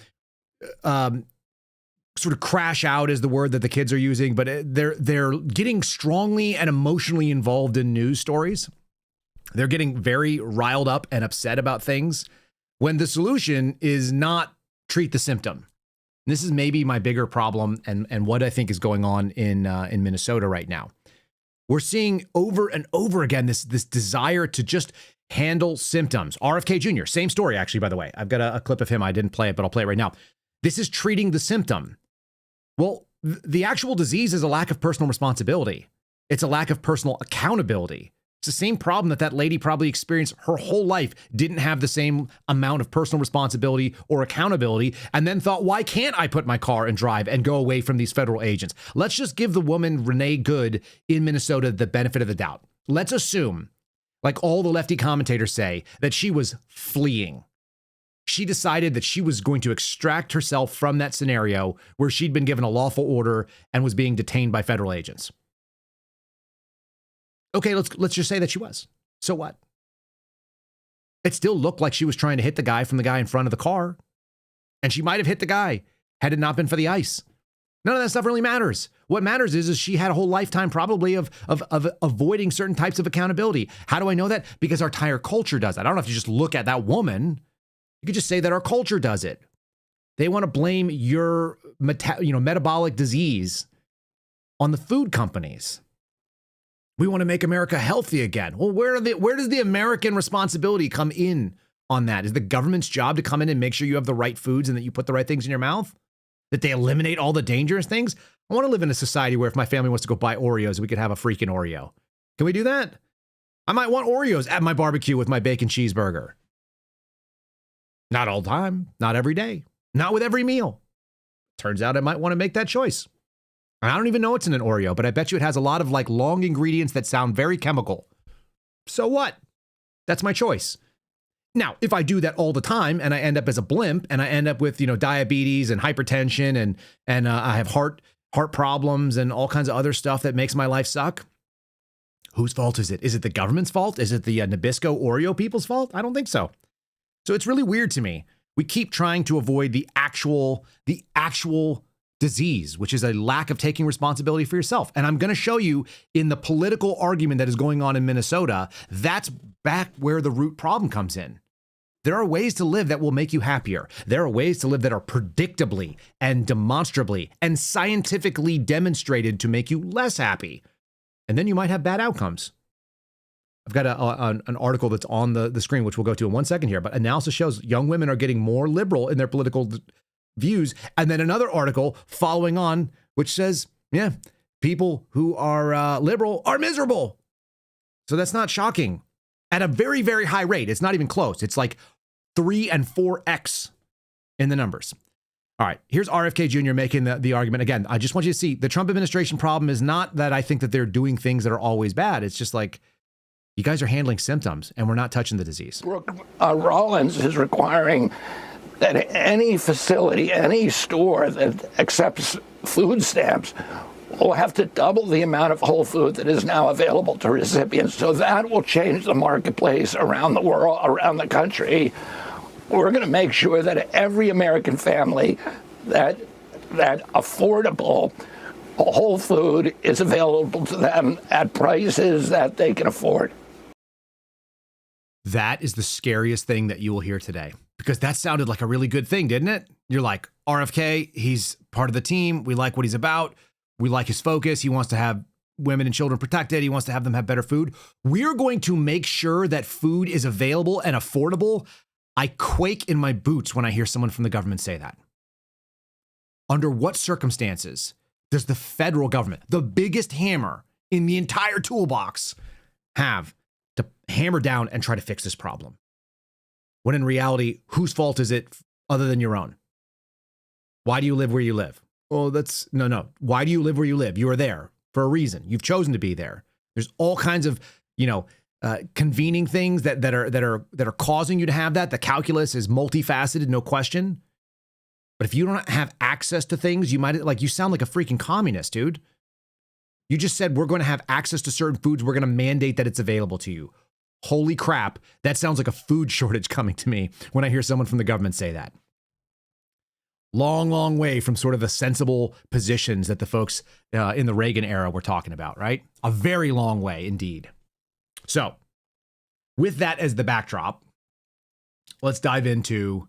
sort of crash out is the word that the kids are using, but they're getting strongly and emotionally involved in news stories. They're getting very riled up and upset about things when the solution is not treat the symptom. This is maybe my bigger problem and what I think is going on in Minnesota right now. We're seeing over and over again this desire to just handle symptoms. RFK Jr., same story, actually, by the way. I've got a clip of him. I didn't play it, but I'll play it right now. This is treating the symptom. Well, the actual disease is a lack of personal responsibility. It's a lack of personal accountability. It's the same problem that lady probably experienced her whole life, didn't have the same amount of personal responsibility or accountability, and then thought, why can't I put my car and drive and go away from these federal agents? Let's just give the woman Renee Good in Minnesota the benefit of the doubt. Let's assume, like all the lefty commentators say, that she was fleeing. She decided that she was going to extract herself from that scenario where she'd been given a lawful order and was being detained by federal agents. Okay, let's just say that she was. So what? It still looked like she was trying to hit the guy from the guy in front of the car. And she might have hit the guy had it not been for the ice. None of that stuff really matters. What matters is she had a whole lifetime probably of avoiding certain types of accountability. How do I know that? Because our entire culture does that. I don't have to just look at that woman. You could just say that our culture does it. They want to blame your metabolic disease on the food companies. We want to make America healthy again. Well, where does the American responsibility come in on that? Is the government's job to come in and make sure you have the right foods and that you put the right things in your mouth? That they eliminate all the dangerous things? I want to live in a society where if my family wants to go buy Oreos, we could have a freaking Oreo. Can we do that? I might want Oreos at my barbecue with my bacon cheeseburger. Not all the time, not every day, Not with every meal. Turns out I might want to make that choice. I don't even know what's in an Oreo, but I bet you it has a lot of like long ingredients that sound very chemical. So what? That's my choice. Now, if I do that all the time and I end up as a blimp and I end up with, diabetes and hypertension and I have heart problems and all kinds of other stuff that makes my life suck, whose fault is it? Is it the government's fault? Is it the Nabisco Oreo people's fault? I don't think so. So it's really weird to me. We keep trying to avoid the actual disease, which is a lack of taking responsibility for yourself. And I'm going to show you in the political argument that is going on in Minnesota, that's back where the root problem comes in. There are ways to live that will make you happier. There are ways to live that are predictably and demonstrably and scientifically demonstrated to make you less happy. And then you might have bad outcomes. I've got an article that's on the screen, which we'll go to in 1 second here, but analysis shows young women are getting more liberal in their political views. And then another article following on, which says, yeah, people who are liberal are miserable. So that's not shocking. At a very, very high rate. It's not even close. It's like 3 and 4x in the numbers. All right, here's RFK Jr. making the argument. Again, I just want you to see the Trump administration problem is not that I think that they're doing things that are always bad. It's just like, you guys are handling symptoms and we're not touching the disease. Rollins is requiring that any facility, any store that accepts food stamps will have to double the amount of whole food that is now available to recipients. So that will change the marketplace around the world, around the country. We're going to make sure that every American family that affordable whole food is available to them at prices that they can afford. That is the scariest thing that you will hear today, because that sounded like a really good thing, didn't it? You're like, RFK, he's part of the team. We like what he's about. We like his focus. He wants to have women and children protected. He wants to have them have better food. We're going to make sure that food is available and affordable. I quake in my boots when I hear someone from the government say that. Under what circumstances does the federal government, the biggest hammer in the entire toolbox, have to hammer down and try to fix this problem? When in reality, whose fault is it other than your own? Why do you live where you live? Well, no. Why do you live where you live? You are there for a reason. You've chosen to be there. There's all kinds of, convening things that are causing you to have that. The calculus is multifaceted, no question. But if you don't have access to things, you sound like a freaking communist, dude. You just said we're going to have access to certain foods. We're going to mandate that it's available to you. Holy crap. That sounds like a food shortage coming to me when I hear someone from the government say that. Long, long way from sort of the sensible positions that the folks in the Reagan era were talking about, right? A very long way indeed. So with that as the backdrop, let's dive into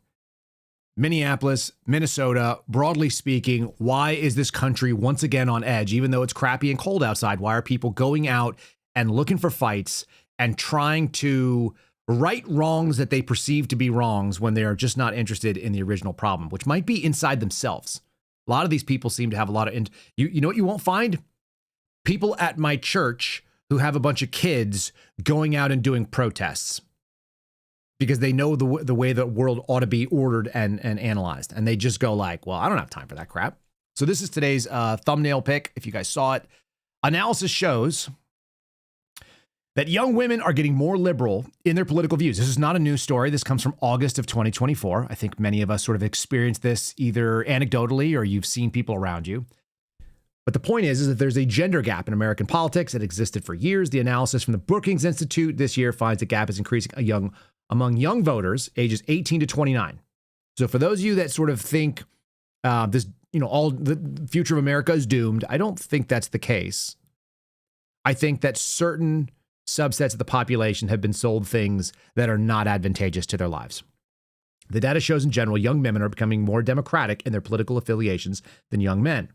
Minneapolis, Minnesota. Broadly speaking, why is this country once again on edge, even though it's crappy and cold outside? Why are people going out and looking for fights and trying to right wrongs that they perceive to be wrongs when they are just not interested in the original problem, which might be inside themselves? A lot of these people seem to have a lot of, you know what you won't find? People at my church who have a bunch of kids going out and doing protests because they know the way the world ought to be ordered and analyzed. And they just go like, well, I don't have time for that crap. So this is today's thumbnail pick. If you guys saw it, analysis shows that young women are getting more liberal in their political views. This is not a news story. This comes from August of 2024. I think many of us sort of experienced this either anecdotally or you've seen people around you. But the point is that there's a gender gap in American politics that existed for years. The analysis from the Brookings Institute this year finds the gap is increasing among young voters ages 18 to 29. So for those of you that sort of think all the future of America is doomed, I don't think that's the case. I think that certain subsets of the population have been sold things that are not advantageous to their lives. The data shows in general, young women are becoming more democratic in their political affiliations than young men.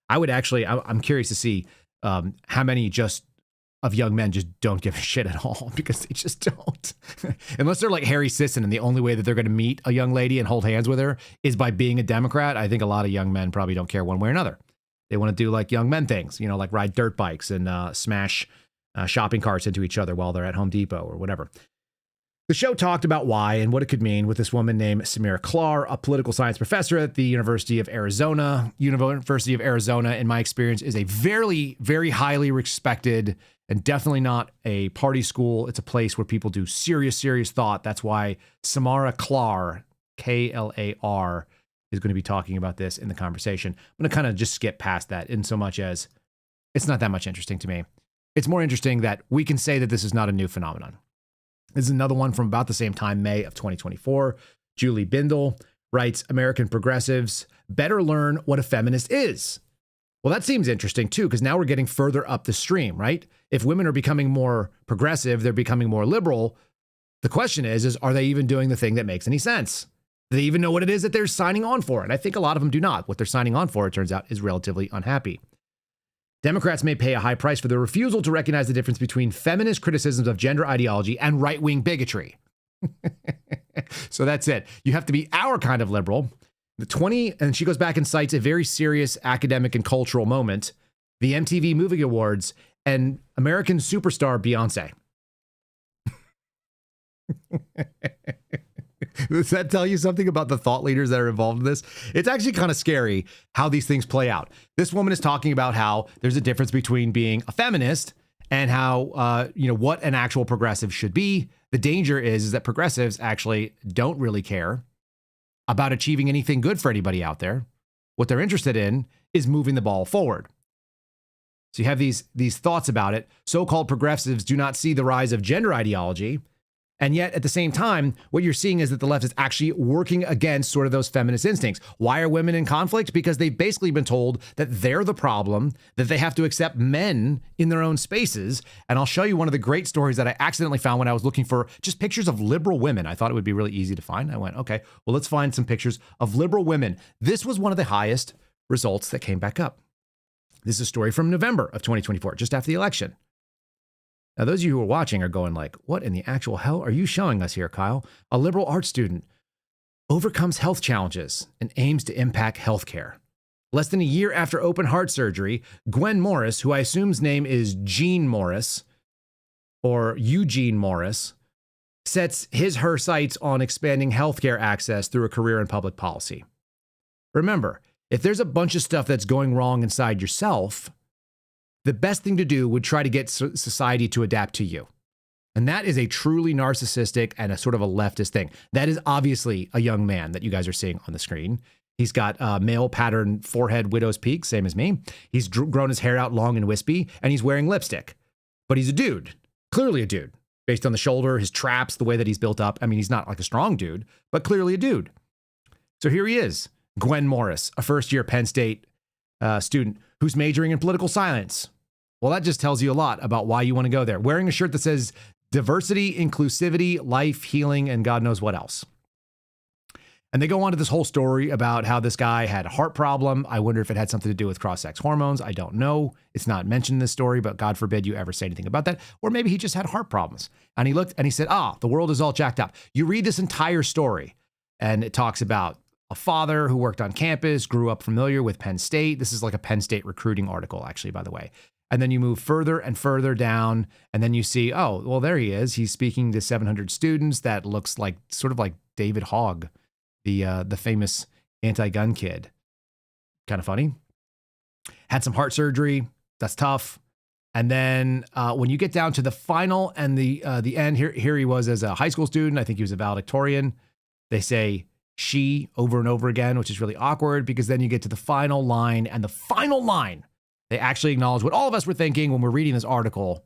I'm curious to see how many of young men just don't give a shit at all, because they just don't. Unless they're like Harry Sisson and the only way that they're going to meet a young lady and hold hands with her is by being a Democrat. I think a lot of young men probably don't care one way or another. They want to do like young men things, like ride dirt bikes and smash shopping carts into each other while they're at Home Depot or whatever. The show talked about why and what it could mean with this woman named Samira Klar, a political science professor at the University of Arizona. University of Arizona, in my experience, is a very, very highly respected and definitely not a party school. It's a place where people do serious, serious thought. That's why Samira Klar, K-L-A-R, is going to be talking about this in the conversation. I'm going to kind of just skip past that in so much as it's not that much interesting to me. It's more interesting that we can say that this is not a new phenomenon. This is another one from about the same time, May of 2024. Julie Bindel writes, American progressives better learn what a feminist is. Well, that seems interesting too, because now we're getting further up the stream, right? If women are becoming more progressive, they're becoming more liberal. The question is are they even doing the thing that makes any sense? Do they even know what it is that they're signing on for? And I think a lot of them do not. What they're signing on for, it turns out, is relatively unhappy. Democrats may pay a high price for their refusal to recognize the difference between feminist criticisms of gender ideology and right-wing bigotry. So that's it. You have to be our kind of liberal. And she goes back and cites a very serious academic and cultural moment, the MTV Movie Awards and American superstar Beyonce. Does that tell you something about the thought leaders that are involved in this? It's actually kind of scary how these things play out. This woman is talking about how there's a difference between being a feminist and how, what an actual progressive should be. The danger is that progressives actually don't really care about achieving anything good for anybody out there. What they're interested in is moving the ball forward. So you have these thoughts about it. So-called progressives do not see the rise of gender ideology. And yet, at the same time, what you're seeing is that the left is actually working against sort of those feminist instincts. Why are women in conflict? Because they've basically been told that they're the problem, that they have to accept men in their own spaces. And I'll show you one of the great stories that I accidentally found when I was looking for just pictures of liberal women. I thought it would be really easy to find. I went, okay, well, let's find some pictures of liberal women. This was one of the highest results that came back up. This is a story from November of 2024, just after the election. Now, those of you who are watching are going like, what in the actual hell are you showing us here, Kyle? A liberal arts student overcomes health challenges and aims to impact healthcare. Less than a year after open heart surgery, Gwen Morris, who I assume's name is Jean Morris or Eugene Morris, sets her sights on expanding healthcare access through a career in public policy. Remember, if there's a bunch of stuff that's going wrong inside yourself, the best thing to do would try to get society to adapt to you. And that is a truly narcissistic and a sort of a leftist thing. That is obviously a young man that you guys are seeing on the screen. He's got male pattern forehead widow's peak, same as me. He's grown his hair out long and wispy, and he's wearing lipstick. But he's a dude, clearly a dude, based on the shoulder, his traps, the way that he's built up. I mean, he's not like a strong dude, but clearly a dude. So here he is, Gwen Morris, a first-year Penn State student who's majoring in political science. Well, that just tells you a lot about why you want to go there. Wearing a shirt that says diversity, inclusivity, life, healing, and God knows what else. And they go on to this whole story about how this guy had a heart problem. I wonder if it had something to do with cross-sex hormones. I don't know. It's not mentioned in this story, but God forbid you ever say anything about that. Or maybe he just had heart problems. And he looked and he said, the world is all jacked up. You read this entire story and it talks about a father who worked on campus, grew up familiar with Penn State. This is like a Penn State recruiting article, actually, by the way. And then you move further and further down, and then you see, there he is. He's speaking to 700 students. That looks like sort of like David Hogg, the famous anti-gun kid. Kind of funny. Had some heart surgery. That's tough. And then when you get down to the final and the end, here he was as a high school student. I think he was a valedictorian. They say she over and over again, which is really awkward because then you get to the final line, and the final line, they actually acknowledge what all of us were thinking when we're reading this article,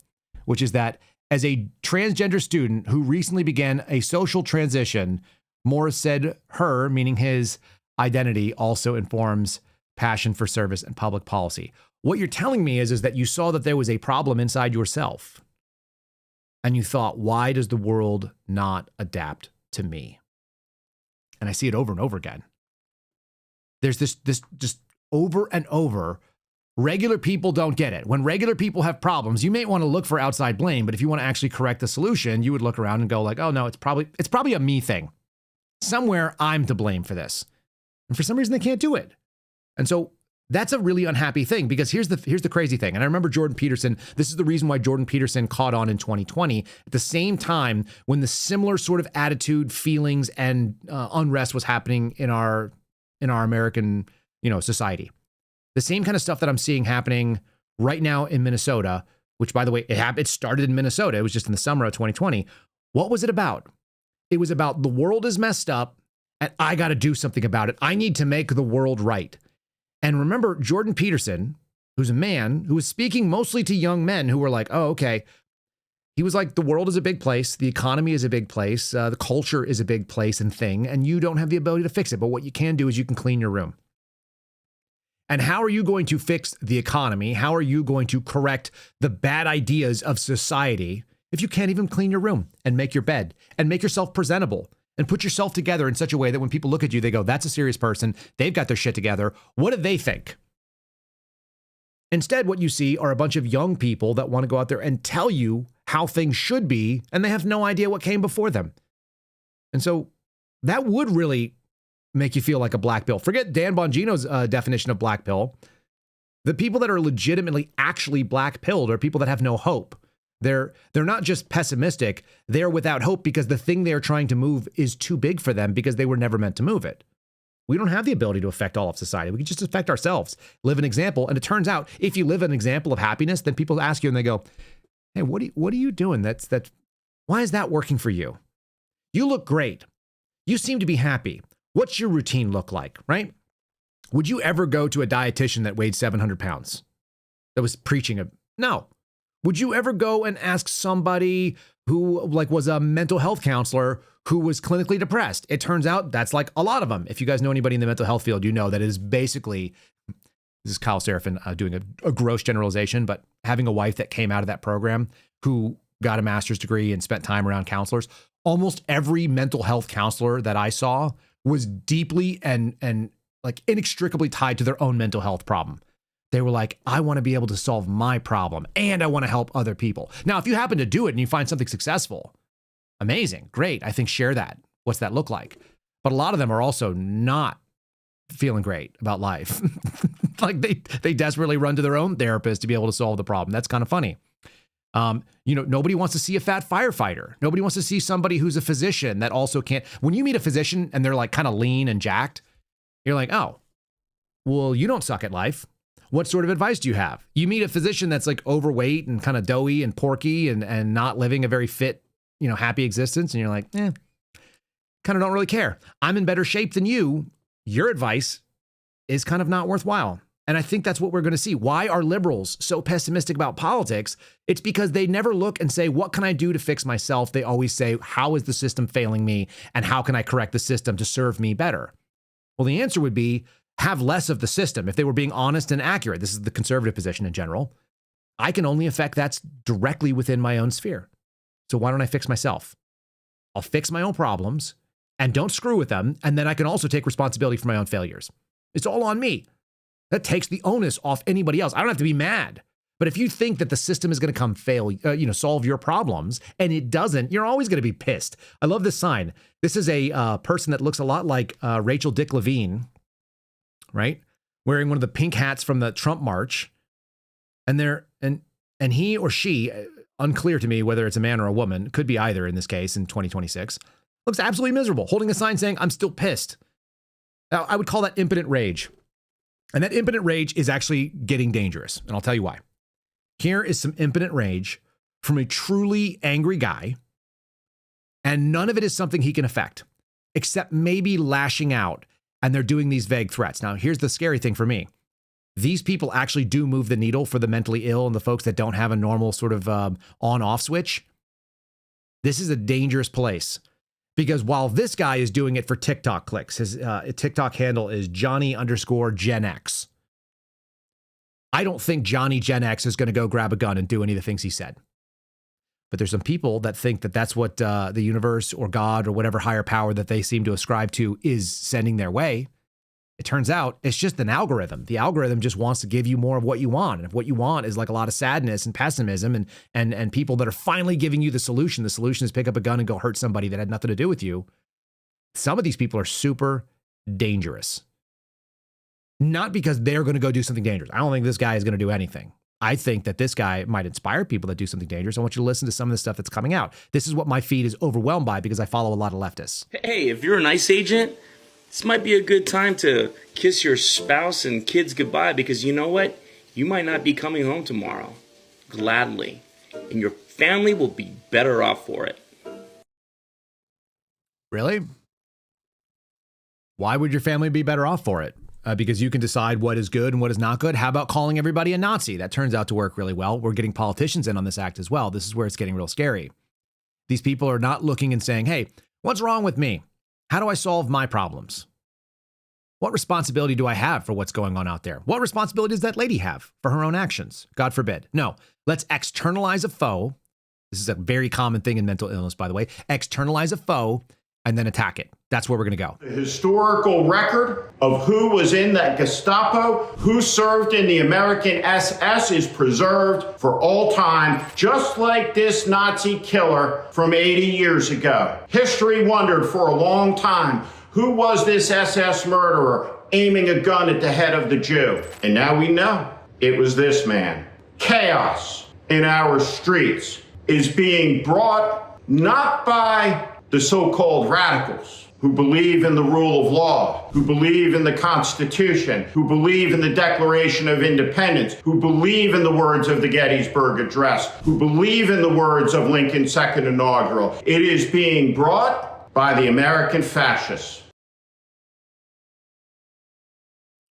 which is that as a transgender student who recently began a social transition, Morris said her, meaning his identity, also informs passion for service and public policy. What you're telling me is that you saw that there was a problem inside yourself. And you thought, why does the world not adapt to me? And I see it over and over again. There's this just over and over. Regular people don't get it. When regular people have problems, you may want to look for outside blame, but if you want to actually correct the solution, you would look around and go like, oh no, it's probably a me thing. Somewhere I'm to blame for this. And for some reason they can't do it. And so That's a really unhappy thing, because here's the crazy thing. And I remember Jordan Peterson. This is the reason why Jordan Peterson caught on in 2020 at the same time when the similar sort of attitude, feelings, and unrest was happening in our American, society. The same kind of stuff that I'm seeing happening right now in Minnesota, which, by the way, it started in Minnesota. It was just in the summer of 2020. What was it about? It was about the world is messed up and I got to do something about it. I need to make the world right. And remember, Jordan Peterson, who's a man who was speaking mostly to young men who were like, oh, okay. He was like, the world is a big place. The economy is a big place. The culture is a big place and thing. And you don't have the ability to fix it. But what you can do is you can clean your room. And how are you going to fix the economy? How are you going to correct the bad ideas of society if you can't even clean your room and make your bed and make yourself presentable and put yourself together in such a way that when people look at you, they go, that's a serious person. They've got their shit together. What do they think? Instead, what you see are a bunch of young people that want to go out there and tell you how things should be, and they have no idea what came before them. And so that would really make you feel like a black pill. Forget Dan Bongino's definition of black pill. The people that are legitimately actually black pilled are people that have no hope. They're not just pessimistic, they're without hope because the thing they're trying to move is too big for them because they were never meant to move it. We don't have the ability to affect all of society. We can just affect ourselves, live an example. And it turns out if you live an example of happiness, then people ask you and they go, hey, what are you doing? Why is that working for you? You look great. You seem to be happy. What's your routine look like, right? Would you ever go to a dietitian that weighed 700 pounds that was preaching no. Would you ever go and ask somebody who was a mental health counselor who was clinically depressed? It turns out that's like a lot of them. If you guys know anybody in the mental health field, you know that it is basically, this is Kyle Seraphin doing a gross generalization, but having a wife that came out of that program who got a master's degree and spent time around counselors, almost every mental health counselor that I saw was deeply and inextricably tied to their own mental health problem. They were like, I want to be able to solve my problem and I want to help other people. Now, if you happen to do it and you find something successful, amazing, great. I think share that. What's that look like? But a lot of them are also not feeling great about life. Like they desperately run to their own therapist to be able to solve the problem. That's kind of funny. Nobody wants to see a fat firefighter. Nobody wants to see somebody who's a physician that also can't. When you meet a physician and they're like kind of lean and jacked, you're like, oh, well, you don't suck at life. What sort of advice do you have? You meet a physician that's like overweight and kind of doughy and porky and not living a very fit, happy existence. And you're like, kind of don't really care. I'm in better shape than you. Your advice is kind of not worthwhile. And I think that's what we're going to see. Why are liberals so pessimistic about politics? It's because they never look and say, what can I do to fix myself? They always say, how is the system failing me? And how can I correct the system to serve me better? Well, the answer would be, have less of the system. If they were being honest and accurate, this is the conservative position in general, I can only affect that's directly within my own sphere. So why don't I fix myself? I'll fix my own problems and don't screw with them. And then I can also take responsibility for my own failures. It's all on me. That takes the onus off anybody else. I don't have to be mad. But if you think that the system is going to come solve your problems, and it doesn't, you're always going to be pissed. I love this sign. This is a person that looks a lot like Rachel Dick Levine, right? Wearing one of the pink hats from the Trump march. And he or she, unclear to me whether it's a man or a woman, could be either in this case in 2026, looks absolutely miserable, holding a sign saying, I'm still pissed. Now, I would call that impotent rage. And that impotent rage is actually getting dangerous. And I'll tell you why. Here is some impotent rage from a truly angry guy. And none of it is something he can affect, except maybe lashing out. And they're doing these vague threats. Now, here's the scary thing for me. These people actually do move the needle for the mentally ill and the folks that don't have a normal sort of on-off switch. This is a dangerous place. Because while this guy is doing it for TikTok clicks, his TikTok handle is Johnny_Gen X. I don't think Johnny Gen X is going to go grab a gun and do any of the things he said. But there's some people that think that that's what the universe or God or whatever higher power that they seem to ascribe to is sending their way. It turns out it's just an algorithm. The algorithm just wants to give you more of what you want. And if what you want is like a lot of sadness and pessimism and people that are finally giving you the solution is pick up a gun and go hurt somebody that had nothing to do with you. Some of these people are super dangerous. Not because they're going to go do something dangerous. I don't think this guy is going to do anything. I think that this guy might inspire people that do something dangerous. I want you to listen to some of the stuff that's coming out. This is what my feed is overwhelmed by because I follow a lot of leftists. Hey, if you're an ICE agent, this might be a good time to kiss your spouse and kids goodbye because you know what? You might not be coming home tomorrow. Gladly. And your family will be better off for it. Really? Why would your family be better off for it? Because you can decide what is good and what is not good. How about calling everybody a Nazi? That turns out to work really well. We're getting politicians in on this act as well. This is where it's getting real scary. These people are not looking and saying, hey, what's wrong with me? How do I solve my problems? What responsibility do I have for what's going on out there? What responsibility does that lady have for her own actions? God forbid. No, let's externalize a foe. This is a very common thing in mental illness, by the way. Externalize a foe and then attack it. That's where we're going to go. The historical record of who was in that Gestapo, who served in the American SS is preserved for all time, just like this Nazi killer from 80 years ago. History wondered for a long time, who was this SS murderer aiming a gun at the head of the Jew? And now we know it was this man. Chaos in our streets is being brought not by the so-called radicals who believe in the rule of law, who believe in the Constitution, who believe in the Declaration of Independence, who believe in the words of the Gettysburg Address, who believe in the words of Lincoln's second inaugural. It is being brought by the American fascists.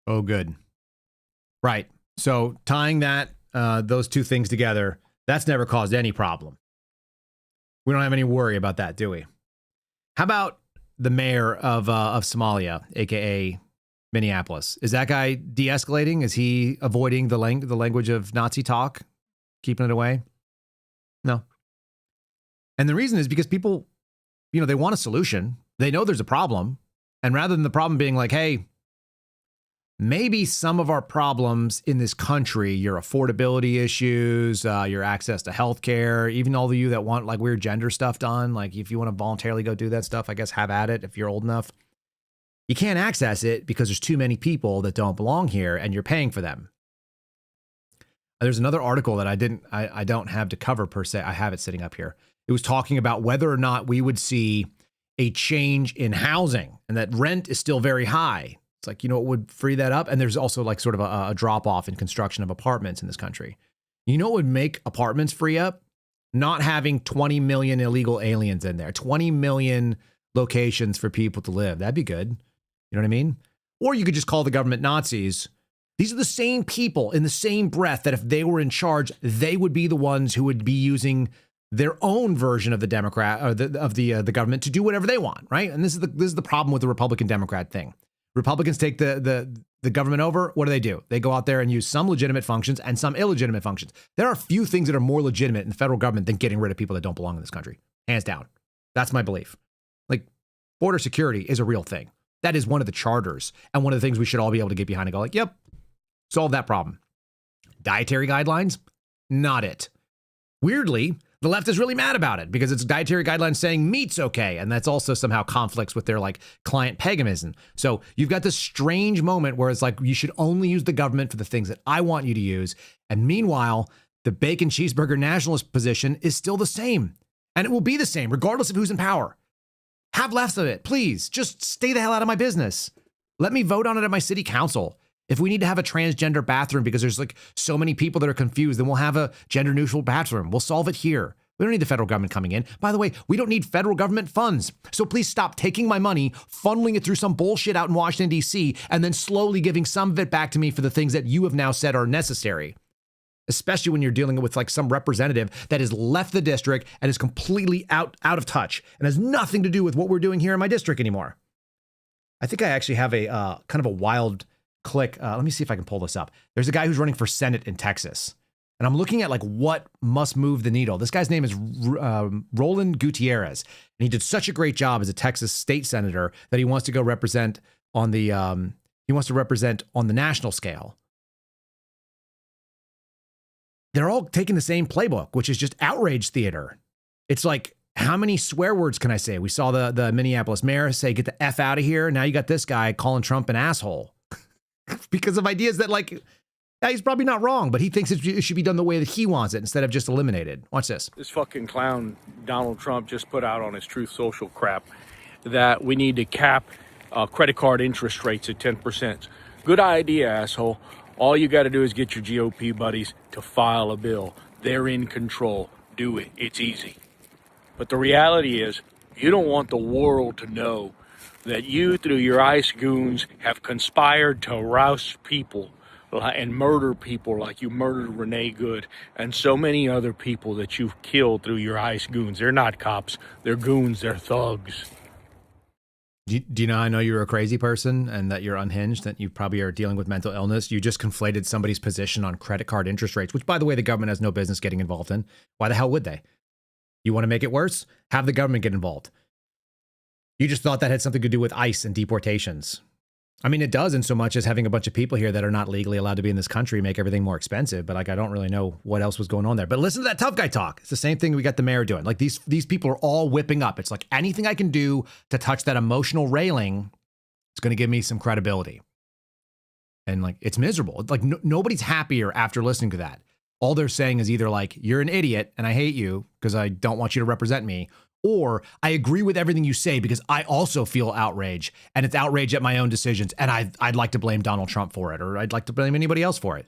Oh, good. Right. So tying that, those two things together, that's never caused any problem. We don't have any worry about that, do we? How about the mayor of Somalia, aka Minneapolis? Is that guy de-escalating? Is he avoiding the language of Nazi talk, keeping it away? No. And the reason is because people, they want a solution. They know there's a problem. And rather than the problem being like, hey, maybe some of our problems in this country, your affordability issues, your access to healthcare, even all of you that want like weird gender stuff done, like if you want to voluntarily go do that stuff, I guess have at it if you're old enough. You can't access it because there's too many people that don't belong here and you're paying for them. There's another article that I don't have to cover per se. I have it sitting up here. It was talking about whether or not we would see a change in housing and that rent is still very high. It's like, what would free that up? And there's also like sort of a drop off in construction of apartments in this country. What would make apartments free up? Not having 20 million illegal aliens in there, 20 million locations for people to live. That'd be good. You know what I mean? Or you could just call the government Nazis. These are the same people in the same breath that if they were in charge, they would be the ones who would be using their own version of the Democrat or the government to do whatever they want, right? And this is the problem with the Republican Democrat thing. Republicans take the government over. What do? They go out there and use some legitimate functions and some illegitimate functions. There are few things that are more legitimate in the federal government than getting rid of people that don't belong in this country. Hands down. That's my belief. Like border security is a real thing. That is one of the charters and one of the things we should all be able to get behind and go like, yep, solve that problem. Dietary guidelines, not it. Weirdly, the left is really mad about it because it's dietary guidelines saying meat's okay. And that's also somehow conflicts with their like client paganism. So you've got this strange moment where it's like, you should only use the government for the things that I want you to use. And meanwhile, the bacon cheeseburger nationalist position is still the same. And it will be the same regardless of who's in power. Have less of it, please. Just stay the hell out of my business. Let me vote on it at my city council. If we need to have a transgender bathroom because there's like so many people that are confused, then we'll have a gender neutral bathroom. We'll solve it here. We don't need the federal government coming in. By the way, we don't need federal government funds. So please stop taking my money, funneling it through some bullshit out in Washington, D.C., and then slowly giving some of it back to me for the things that you have now said are necessary. Especially when you're dealing with like some representative that has left the district and is completely out of touch and has nothing to do with what we're doing here in my district anymore. I think I actually have a kind of a wild click. Let me see if I can pull this up. There's a guy who's running for Senate in Texas. And I'm looking at like what must move the needle. This guy's name is Roland Gutierrez. And he did such a great job as a Texas state senator that he wants to go represent on the national scale. They're all taking the same playbook, which is just outrage theater. It's like, how many swear words can I say? We saw the Minneapolis mayor say, get the F out of here. Now you got this guy calling Trump an asshole. because of ideas that, like, yeah, he's probably not wrong, but he thinks it should be done the way that he wants it instead of just eliminated. Watch this. This fucking clown Donald Trump just put out on his Truth Social crap that we need to cap credit card interest rates at 10%. Good idea, asshole. All you got to do is get your GOP buddies to file a bill. They're in control. Do it. It's easy. But the reality is, you don't want the world to know that you, through your ICE goons, have conspired to roust people and murder people like you murdered Renee Good and so many other people that you've killed through your ICE goons. They're not cops. They're goons. They're thugs. Do you know, I know you're a crazy person and that you're unhinged, that you probably are dealing with mental illness. You just conflated somebody's position on credit card interest rates, which, by the way, the government has no business getting involved in. Why the hell would they? You want to make it worse? Have the government get involved. You just thought that had something to do with ICE and deportations. I mean, it does in so much as having a bunch of people here that are not legally allowed to be in this country make everything more expensive. But like, I don't really know what else was going on there. But listen to that tough guy talk. It's the same thing we got the mayor doing. Like these people are all whipping up. It's like anything I can do to touch that emotional railing is going to give me some credibility. And like, it's miserable. Like nobody's happier after listening to that. All they're saying is either like, you're an idiot and I hate you because I don't want you to represent me. Or I agree with everything you say because I also feel outrage, and it's outrage at my own decisions, and I'd like to blame Donald Trump for it, or I'd like to blame anybody else for it.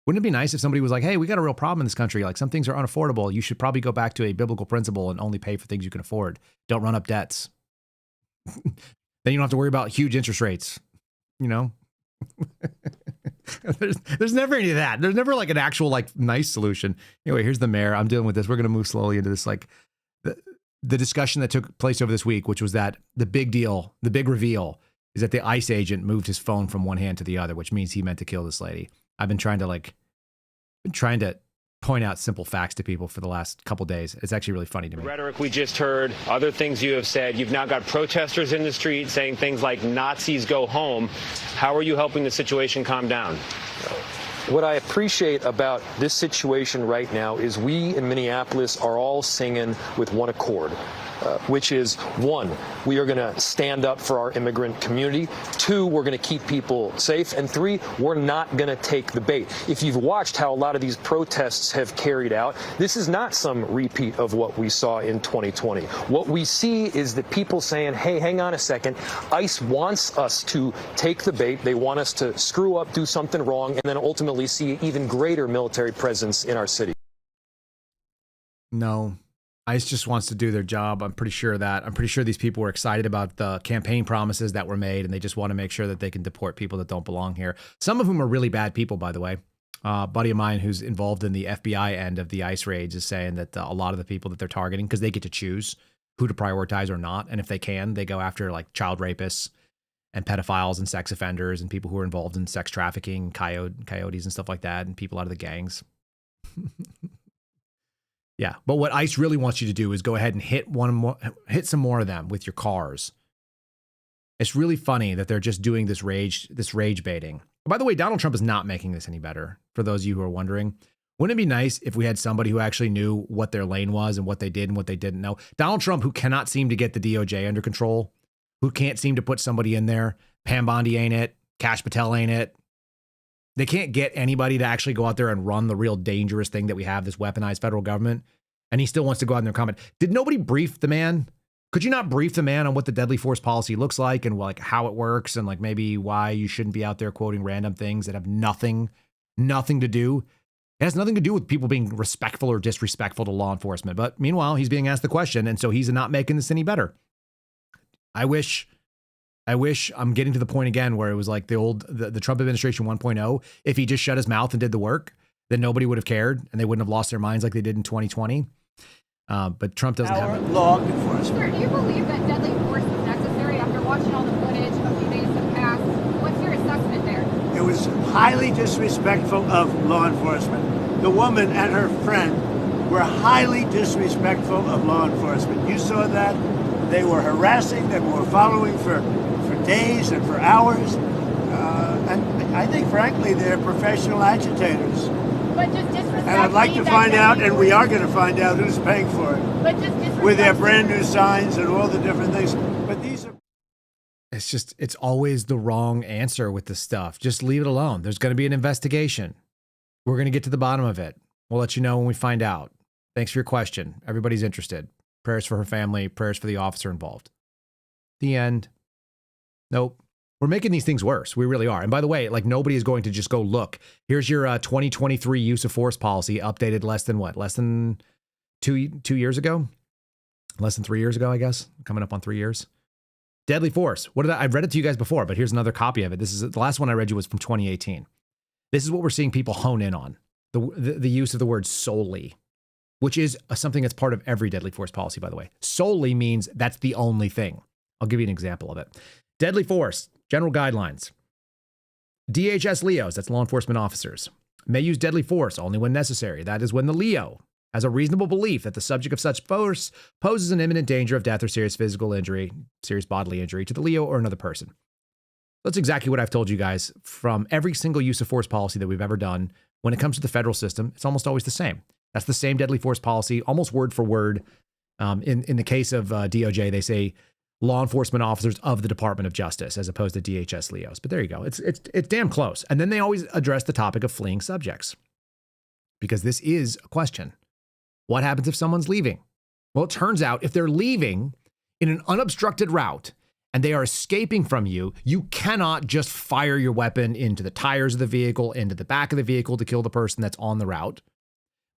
Wouldn't it be nice if somebody was like, hey, we got a real problem in this country. Like some things are unaffordable. You should probably go back to a biblical principle and only pay for things you can afford. Don't run up debts. Then you don't have to worry about huge interest rates, you know? There's never any of that. There's never like an actual like nice solution. Anyway, here's the mayor. I'm dealing with this. We're going to move slowly into this, like the discussion that took place over this week, which was that the big deal, the big reveal is that the ICE agent moved his phone from one hand to the other, which means he meant to kill this lady. I've been trying to point out simple facts to people for the last couple days. It's actually really funny to me. The rhetoric we just heard, other things you have said. You've now got protesters in the street saying things like Nazis go home. How are you helping the situation calm down? What I appreciate about this situation right now is we in Minneapolis are all singing with one accord. Which is, one, we are going to stand up for our immigrant community. Two, we're going to keep people safe. And three, we're not going to take the bait. If you've watched how a lot of these protests have carried out, this is not some repeat of what we saw in 2020. What we see is the people saying, hey, hang on a second. ICE wants us to take the bait. They want us to screw up, do something wrong, and then ultimately see even greater military presence in our city. No. ICE just wants to do their job. I'm pretty sure of that. I'm pretty sure these people were excited about the campaign promises that were made, and they just want to make sure that they can deport people that don't belong here. Some of whom are really bad people, by the way. A buddy of mine who's involved in the FBI end of the ICE raids is saying that a lot of the people that they're targeting, because they get to choose who to prioritize or not, and if they can, they go after like child rapists and pedophiles and sex offenders and people who are involved in sex trafficking, coyotes and stuff like that, and people out of the gangs. Yeah, but what ICE really wants you to do is go ahead and hit some more of them with your cars. It's really funny that they're just doing this rage baiting. By the way, Donald Trump is not making this any better. For those of you who are wondering, wouldn't it be nice if we had somebody who actually knew what their lane was and what they did and what they didn't know? Donald Trump, who cannot seem to get the DOJ under control, who can't seem to put somebody in there. Pam Bondi ain't it. Kash Patel ain't it. They can't get anybody to actually go out there and run the real dangerous thing that we have, this weaponized federal government. And he still wants to go out in there and comment. Did nobody brief the man? Could you not brief the man on what the deadly force policy looks like and like how it works and like maybe why you shouldn't be out there quoting random things that have nothing to do? It has nothing to do with people being respectful or disrespectful to law enforcement. But meanwhile, he's being asked the question, and so he's not making this any better. I wish I'm getting to the point again where it was like the Trump administration 1.0. If he just shut his mouth and did the work, then nobody would have cared and they wouldn't have lost their minds like they did in 2020. But Trump doesn't have it. Law enforcement. Sir, do you believe that deadly force was necessary after watching all the footage a few days have passed? What's your assessment there? It was highly disrespectful of law enforcement. The woman and her friend were highly disrespectful of law enforcement. You saw that. They were harassing, they were following for days and for hours. And I think, frankly, they're professional agitators. But just disrespect. And I'd like to find out, and we are going to find out who's paying for it. But just disrespect. With their brand new signs and all the different things. But these are. it's always the wrong answer with this stuff. Just leave it alone. There's going to be an investigation. We're going to get to the bottom of it. We'll let you know when we find out. Thanks for your question. Everybody's interested. Prayers for her family, prayers for the officer involved. The end. Nope. We're making these things worse. We really are. And by the way, like, nobody is going to just go look. Here's your 2023 use of force policy, updated less than two years ago? Less than 3 years ago, I guess. Coming up on 3 years. Deadly force. I've read it to you guys before, but here's another copy of it. This is the last one I read you was from 2018. This is what we're seeing people hone in on. The use of the word solely, which is something that's part of every deadly force policy, by the way. Solely means that's the only thing. I'll give you an example of it. Deadly force, general guidelines. DHS LEOs, that's law enforcement officers, may use deadly force only when necessary. That is when the LEO has a reasonable belief that the subject of such force poses an imminent danger of death or serious physical injury, serious bodily injury to the LEO or another person. That's exactly what I've told you guys from every single use of force policy that we've ever done. When it comes to the federal system, it's almost always the same. That's the same deadly force policy, almost word for word. In the case of DOJ, they say law enforcement officers of the Department of Justice as opposed to DHS LEOs. But there you go. It's damn close. And then they always address the topic of fleeing subjects, because this is a question. What happens if someone's leaving? Well, it turns out if they're leaving in an unobstructed route and they are escaping from you, you cannot just fire your weapon into the tires of the vehicle, into the back of the vehicle to kill the person that's on the route.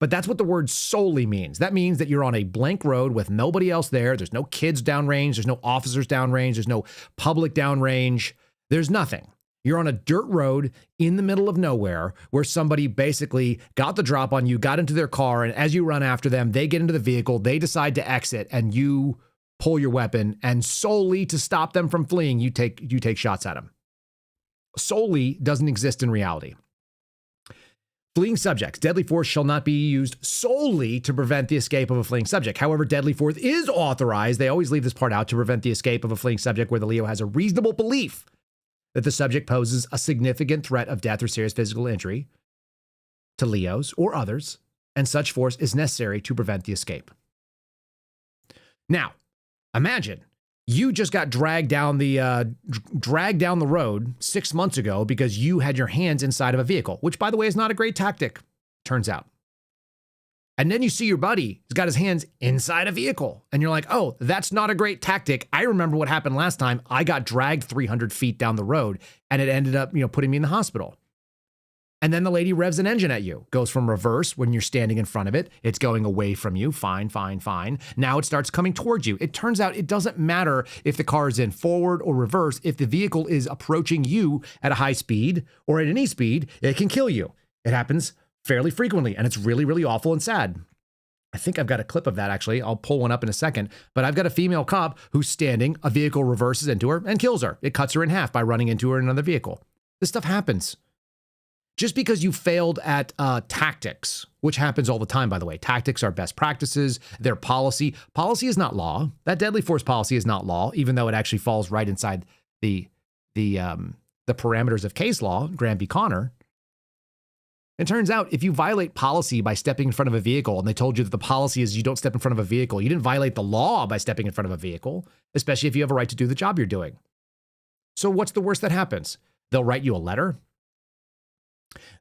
But that's what the word solely means. That means that you're on a blank road with nobody else there. There's no kids downrange. There's no officers downrange. There's no public downrange. There's nothing. You're on a dirt road in the middle of nowhere where somebody basically got the drop on you, got into their car, and as you run after them, they get into the vehicle, they decide to exit, and you pull your weapon, and solely to stop them from fleeing, you take shots at them. Solely doesn't exist in reality. Fleeing subjects. Deadly force shall not be used solely to prevent the escape of a fleeing subject. However, deadly force is authorized. They always leave this part out, to prevent the escape of a fleeing subject where the LEO has a reasonable belief that the subject poses a significant threat of death or serious physical injury to LEOs or others, and such force is necessary to prevent the escape. Now, imagine you just got dragged down the road 6 months ago because you had your hands inside of a vehicle, which, by the way, is not a great tactic, turns out. And then you see your buddy has got his hands inside a vehicle, and you're like, oh, that's not a great tactic. I remember what happened last time. I got dragged 300 feet down the road, and it ended up, putting me in the hospital. And then the lady revs an engine at you, goes from reverse when you're standing in front of it. It's going away from you. Fine, fine, fine. Now it starts coming towards you. It turns out it doesn't matter if the car is in forward or reverse. If the vehicle is approaching you at a high speed or at any speed, it can kill you. It happens fairly frequently, and it's really, really awful and sad. I think I've got a clip of that, actually. I'll pull one up in a second. But I've got a female cop who's standing. A vehicle reverses into her and kills her. It cuts her in half by running into her in another vehicle. This stuff happens. Just because you failed at tactics, which happens all the time, by the way. Tactics are best practices. They're policy. Policy is not law. That deadly force policy is not law, even though it actually falls right inside the parameters of case law, Graham v. Connor. It turns out if you violate policy by stepping in front of a vehicle, and they told you that the policy is you don't step in front of a vehicle, you didn't violate the law by stepping in front of a vehicle, especially if you have a right to do the job you're doing. So what's the worst that happens? They'll write you a letter.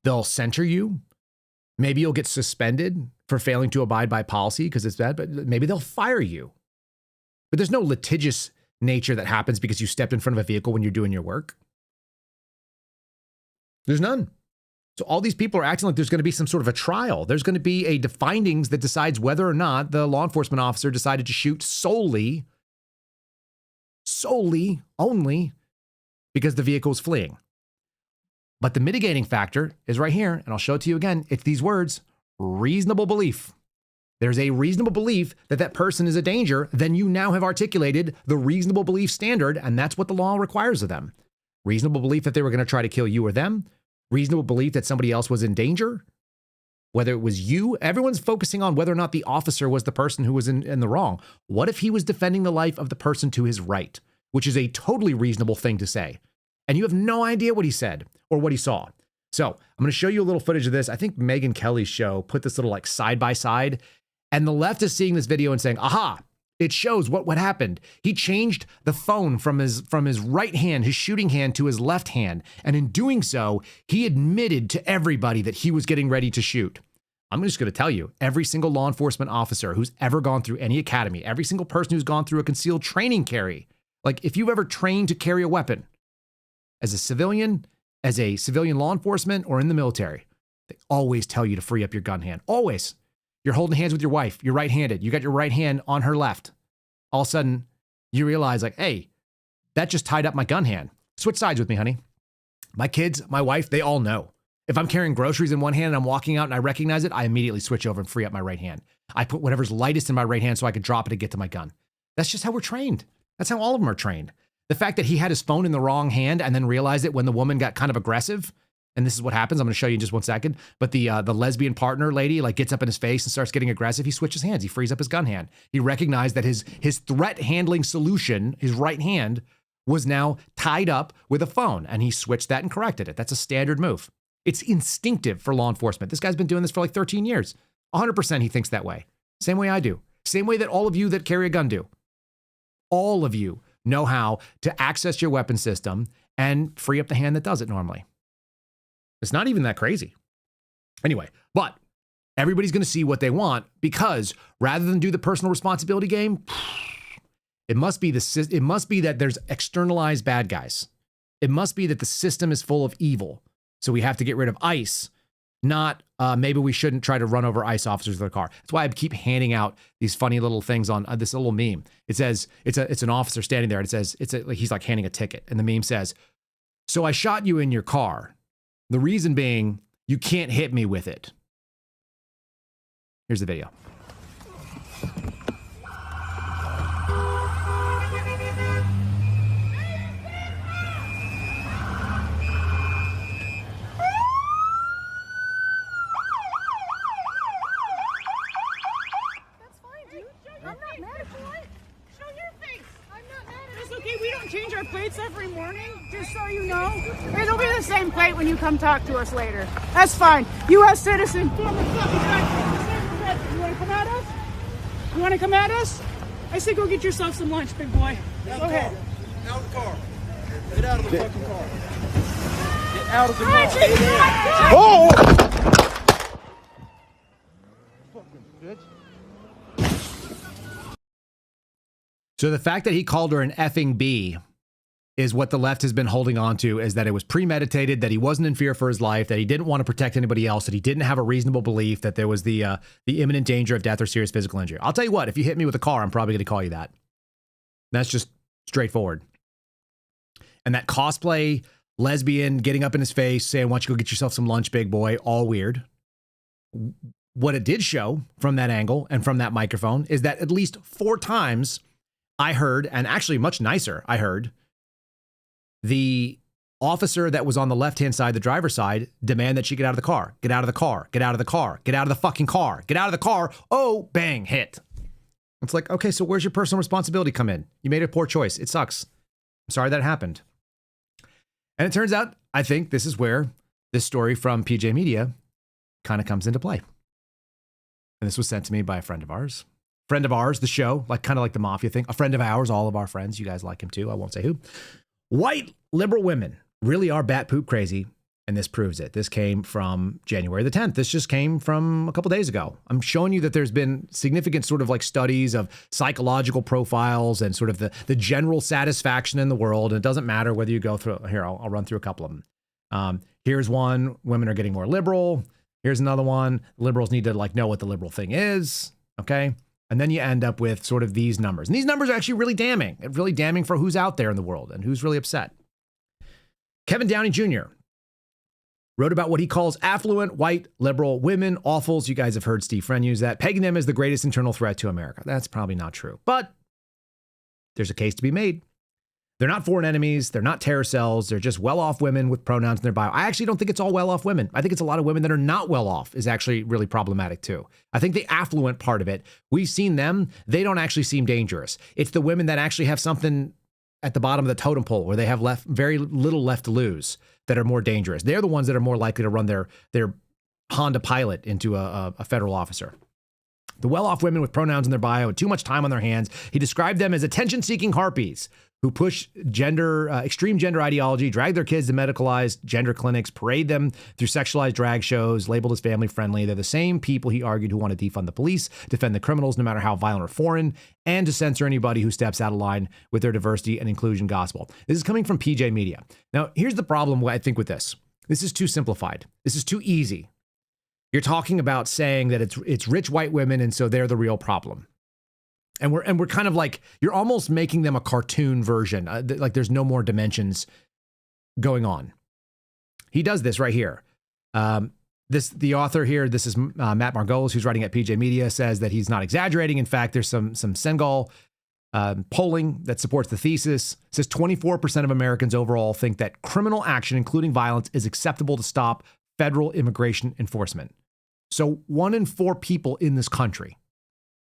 They'll censure you. Maybe you'll get suspended for failing to abide by policy because it's bad, but maybe they'll fire you. But there's no litigious nature that happens because you stepped in front of a vehicle when you're doing your work. There's none. So all these people are acting like there's going to be some sort of a trial. There's going to be a findings that decides whether or not the law enforcement officer decided to shoot solely only because the vehicle is fleeing. But the mitigating factor is right here, and I'll show it to you again. It's these words, reasonable belief. There's a reasonable belief that that person is a danger. Then you now have articulated the reasonable belief standard, and that's what the law requires of them. Reasonable belief that they were going to try to kill you or them. Reasonable belief that somebody else was in danger, whether it was you. Everyone's focusing on whether or not the officer was the person who was in the wrong. What if he was defending the life of the person to his right, which is a totally reasonable thing to say, and you have no idea what he said or what he saw? So I'm going to show you a little footage of this. I think Megyn Kelly's show put this little side by side, and the left is seeing this video and saying, aha, It shows what happened. He changed the phone from his right hand, his shooting hand, to his left hand. And in doing so, he admitted to everybody that he was getting ready to shoot. I'm just going to tell you, every single law enforcement officer who's ever gone through any academy, every single person who's gone through a concealed training carry, like if you've ever trained to carry a weapon as a civilian law enforcement, or in the military, they always tell you to free up your gun hand. Always. You're holding hands with your wife. You're right-handed. You got your right hand on her left. All of a sudden, you realize like, hey, that just tied up my gun hand. Switch sides with me, honey. My kids, my wife, they all know. If I'm carrying groceries in one hand and I'm walking out and I recognize it, I immediately switch over and free up my right hand. I put whatever's lightest in my right hand so I can drop it and get to my gun. That's just how we're trained. That's how all of them are trained. The fact that he had his phone in the wrong hand and then realized it when the woman got kind of aggressive, and this is what happens. I'm going to show you in just 1 second. But the lesbian partner lady like gets up in his face and starts getting aggressive. He switches hands. He frees up his gun hand. He recognized that his threat handling solution, his right hand, was now tied up with a phone, and he switched that and corrected it. That's a standard move. It's instinctive for law enforcement. This guy's been doing this for like 13 years. 100% he thinks that way. Same way I do. Same way that all of you that carry a gun do. All of you know how to access your weapon system and free up the hand that does it normally. It's not even that crazy. Anyway, but everybody's going to see what they want, because rather than do the personal responsibility game, it must be that there's externalized bad guys. It must be that the system is full of evil. So we have to get rid of ICE, not maybe we shouldn't try to run over ICE officers with a car. That's why I keep handing out these funny little things on this little meme. It says, it's an officer standing there, and it says, he's like handing a ticket. And the meme says, "So I shot you in your car. The reason being, you can't hit me with it." Here's the video. Change our plates every morning, just so you know. It'll be the same plate when you come talk to us later. That's fine. U.S. citizen. You want to come at us? You want to come at us? I say go get yourself some lunch, big boy. Go ahead. Out of the car. Get out of the fucking car. Get out of the car. Oh! Fucking bitch. So the fact that he called her an effing B is what the left has been holding on to, is that it was premeditated, that he wasn't in fear for his life, that he didn't want to protect anybody else, that he didn't have a reasonable belief that there was the imminent danger of death or serious physical injury. I'll tell you what, if you hit me with a car, I'm probably going to call you that. That's just straightforward. And that cosplay lesbian getting up in his face saying, "Why don't you go get yourself some lunch, big boy?" All weird. What it did show from that angle and from that microphone is that at least 4 times I heard, and actually much nicer, I heard the officer that was on the left-hand side, the driver's side, demand that she get out of the car, get out of the car, get out of the car, get out of the fucking car, get out of the car. Oh, bang, hit. It's like, okay, so where's your personal responsibility come in? You made a poor choice. It sucks. I'm sorry that happened. And it turns out, I think this is where this story from PJ Media kind of comes into play. And this was sent to me by a friend of ours. Friend of ours, the show, like kind of like the mafia thing. A friend of ours, all of our friends. You guys like him too. I won't say who. White liberal women really are bat poop crazy, and this proves it. This came from January the 10th. This just came from a couple days ago. I'm showing you that there's been significant sort of like studies of psychological profiles and sort of the general satisfaction in the world. And it doesn't matter whether you go through, here, I'll run through a couple of them. Here's one, women are getting more liberal. Here's another one, liberals need to like know what the liberal thing is, okay? And then you end up with sort of these numbers. And these numbers are actually really damning for who's out there in the world and who's really upset. Kevin Downey Jr. wrote about what he calls affluent, white, liberal women, awfuls. You guys have heard Steve Friend use that, pegging them as the greatest internal threat to America. That's probably not true, but there's a case to be made. They're not foreign enemies. They're not terror cells. They're just well-off women with pronouns in their bio. I actually don't think it's all well-off women. I think it's a lot of women that are not well-off is actually really problematic too. I think the affluent part of it, we've seen them. They don't actually seem dangerous. It's the women that actually have something at the bottom of the totem pole where they have very little left to lose that are more dangerous. They're the ones that are more likely to run their Honda Pilot into a federal officer. The well-off women with pronouns in their bio and too much time on their hands. He described them as attention-seeking harpies who push extreme gender ideology, drag their kids to medicalized gender clinics, parade them through sexualized drag shows, labeled as family-friendly. They're the same people, he argued, who want to defund the police, defend the criminals no matter how violent or foreign, and to censor anybody who steps out of line with their diversity and inclusion gospel. This is coming from PJ Media. Now, here's the problem, I think, with this. This is too simplified. This is too easy. You're talking about saying that it's rich white women, and so they're the real problem. And we're kind of like, you're almost making them a cartoon version. Like there's no more dimensions going on. He does this right here. The author here, this is Matt Margolis, who's writing at PJ Media, says that he's not exaggerating. In fact, there's some Senegal polling that supports the thesis. It says 24% of Americans overall think that criminal action, including violence, is acceptable to stop federal immigration enforcement. So 1 in 4 people in this country.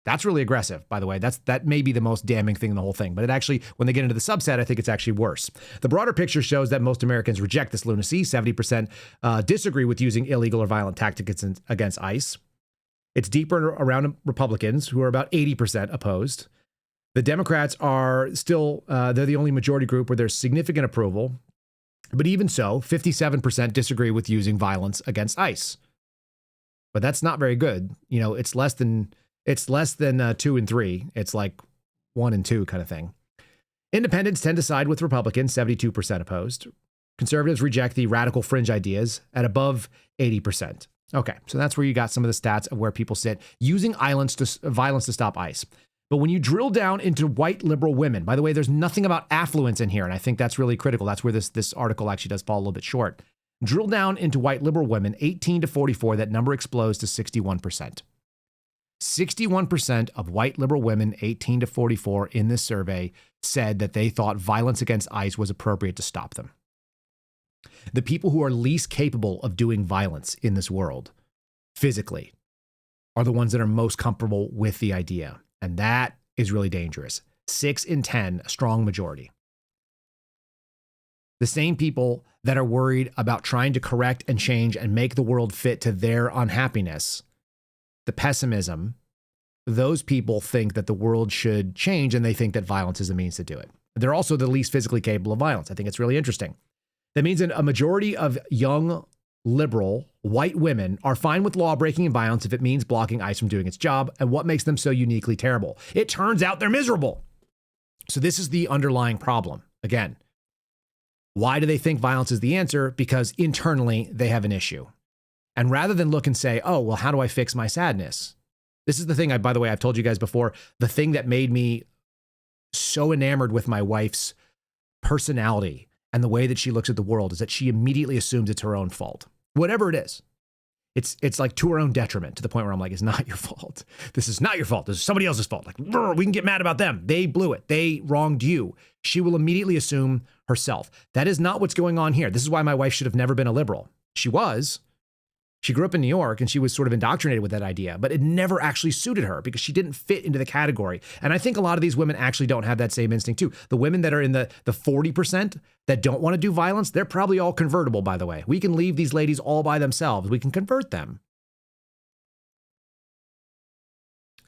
That's really aggressive, by the way. That may be the most damning thing in the whole thing. But it actually, when they get into the subset, I think it's actually worse. The broader picture shows that most Americans reject this lunacy. 70% disagree with using illegal or violent tactics against ICE. It's deeper around Republicans, who are about 80% opposed. The Democrats are still, they're the only majority group where there's significant approval. But even so, 57% disagree with using violence against ICE. But that's not very good. You know, it's less than 2 and 3. It's like 1 and 2 kind of thing. Independents tend to side with Republicans, 72% opposed. Conservatives reject the radical fringe ideas at above 80%. Okay, so that's where you got some of the stats of where people sit using violence to stop ICE. But when you drill down into white liberal women, by the way, there's nothing about affluence in here, and I think that's really critical. That's where this article actually does fall a little bit short. Drill down into white liberal women, 18 to 44, that number explodes to 61%. 61% of white liberal women, 18 to 44, in this survey said that they thought violence against ICE was appropriate to stop them. The people who are least capable of doing violence in this world, physically, are the ones that are most comfortable with the idea. And that is really dangerous. 6 in 10, a strong majority. The same people that are worried about trying to correct and change and make the world fit to their unhappiness, the pessimism, those people think that the world should change and they think that violence is a means to do it. They're also the least physically capable of violence. I think it's really interesting. That means that a majority of young, liberal, white women are fine with law breaking and violence if it means blocking ICE from doing its job. And what makes them so uniquely terrible? It turns out they're miserable. So this is the underlying problem. Again, why do they think violence is the answer? Because internally they have an issue. And rather than look and say, oh, well, how do I fix my sadness? This is the thing, by the way, I've told you guys before, the thing that made me so enamored with my wife's personality and the way that she looks at the world is that she immediately assumes it's her own fault. Whatever it is. It's like to her own detriment, to the point where I'm like, it's not your fault. This is not your fault. This is somebody else's fault. Like, we can get mad about them. They blew it. They wronged you. She will immediately assume herself. That is not what's going on here. This is why my wife should have never been a liberal. She was. She grew up in New York and she was sort of indoctrinated with that idea, but it never actually suited her because she didn't fit into the category. And I think a lot of these women actually don't have that same instinct too. The women that are in the 40% that don't want to do violence, they're probably all convertible, by the way. We can leave these ladies all by themselves. We can convert them.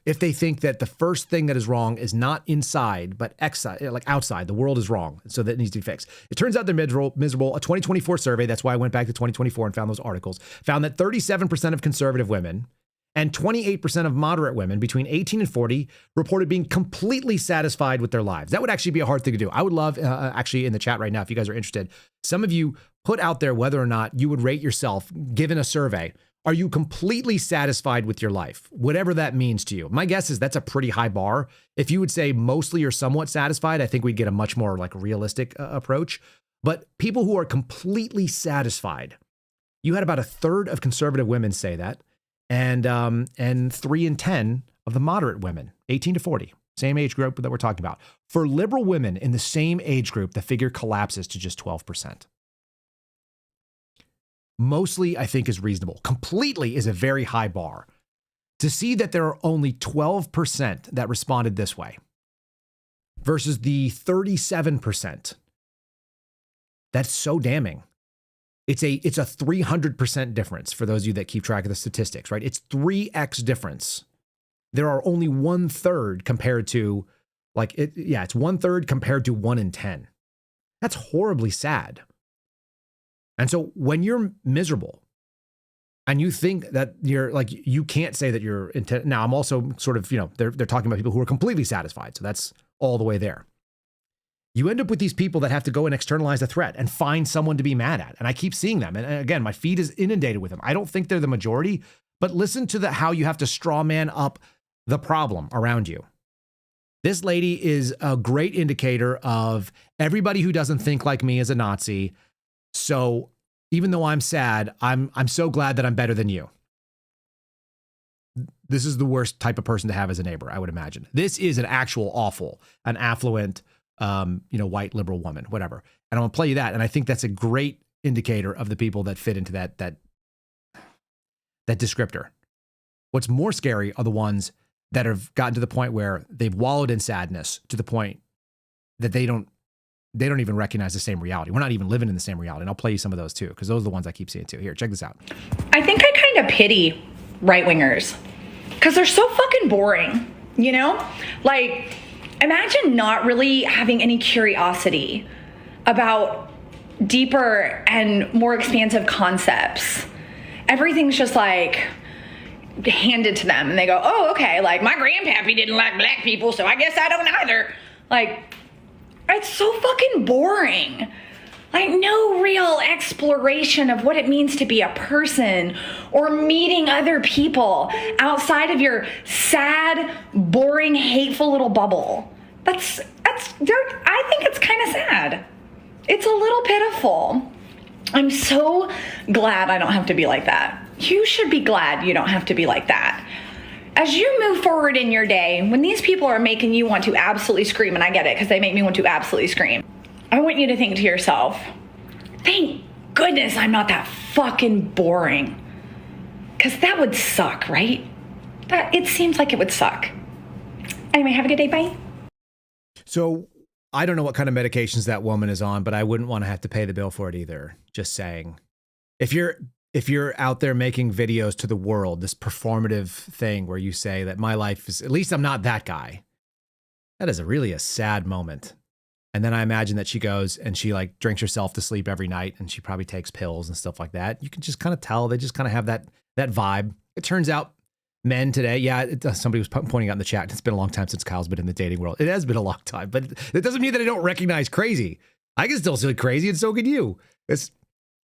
If they think that the first thing that is wrong is not inside, but outside, the world is wrong. So that needs to be fixed. It turns out they're miserable. A 2024 survey, that's why I went back to 2024 and found those articles, found that 37% of conservative women and 28% of moderate women between 18 and 40 reported being completely satisfied with their lives. That would actually be a hard thing to do. I would love, actually in the chat right now, if you guys are interested, some of you put out there whether or not you would rate yourself, given a survey. Are you completely satisfied with your life? Whatever that means to you. My guess is that's a pretty high bar. If you would say mostly or somewhat satisfied, I think we'd get a much more like realistic approach. But people who are completely satisfied, you had about a third of conservative women say that, and 3 in 10 of the moderate women, 18 to 40, same age group that we're talking about. For liberal women in the same age group, the figure collapses to just 12%. Mostly, I think, is reasonable. Completely is a very high bar. To see that there are only 12% that responded this way versus the 37%, that's so damning. It's a 300% difference for those of you that keep track of the statistics, right? It's 3x difference there are only 1/3 compared to it's 1/3 compared to 1 in 10. That's horribly sad. And so when you're miserable and you think that you're like, you can't say that you're intent. Now I'm also sort of, they're talking about people who are completely satisfied. So that's all the way there. You end up with these people that have to go and externalize a threat and find someone to be mad at. And I keep seeing them. And again, my feed is inundated with them. I don't think they're the majority, but listen to how you have to straw man up the problem around you. This lady is a great indicator of everybody who doesn't think like me is a Nazi. So even though I'm sad, I'm so glad that I'm better than you. This is the worst type of person to have as a neighbor, I would imagine. This is an affluent, white liberal woman, whatever. And I'm gonna play you that. And I think that's a great indicator of the people that fit into that descriptor. What's more scary are the ones that have gotten to the point where they've wallowed in sadness to the point that they don't even recognize the same reality. We're not even living in the same reality. And I'll play you some of those too, because those are the ones I keep seeing too. Here, check this out. I think I kind of pity right-wingers because they're so fucking boring, Like, imagine not really having any curiosity about deeper and more expansive concepts. Everything's just like handed to them and they go, oh, okay, like my grandpappy didn't like black people, so I guess I don't either. Like, it's so fucking boring. Like, no real exploration of what it means to be a person or meeting other people outside of your sad, boring, hateful little bubble. I think it's kind of sad. It's a little pitiful. I'm so glad I don't have to be like that. You should be glad you don't have to be like that. As you move forward in your day, when these people are making you want to absolutely scream, and I get it because they make me want to absolutely scream, I want you to think to yourself, thank goodness I'm not that fucking boring. Because that would suck, right? It seems like it would suck. Anyway, have a good day. Bye. So I don't know what kind of medications that woman is on, but I wouldn't want to have to pay the bill for it either. Just saying. If you're out there making videos to the world, this performative thing where you say that my life is, at least I'm not that guy, that is really a sad moment. And then I imagine that she goes and she like drinks herself to sleep every night and she probably takes pills and stuff like that. You can just kind of tell they just kind of have that vibe. It turns out men today, somebody was pointing out in the chat, it's been a long time since Kyle's been in the dating world. It has been a long time, but it doesn't mean that I don't recognize crazy. I can still see crazy and so can you. It's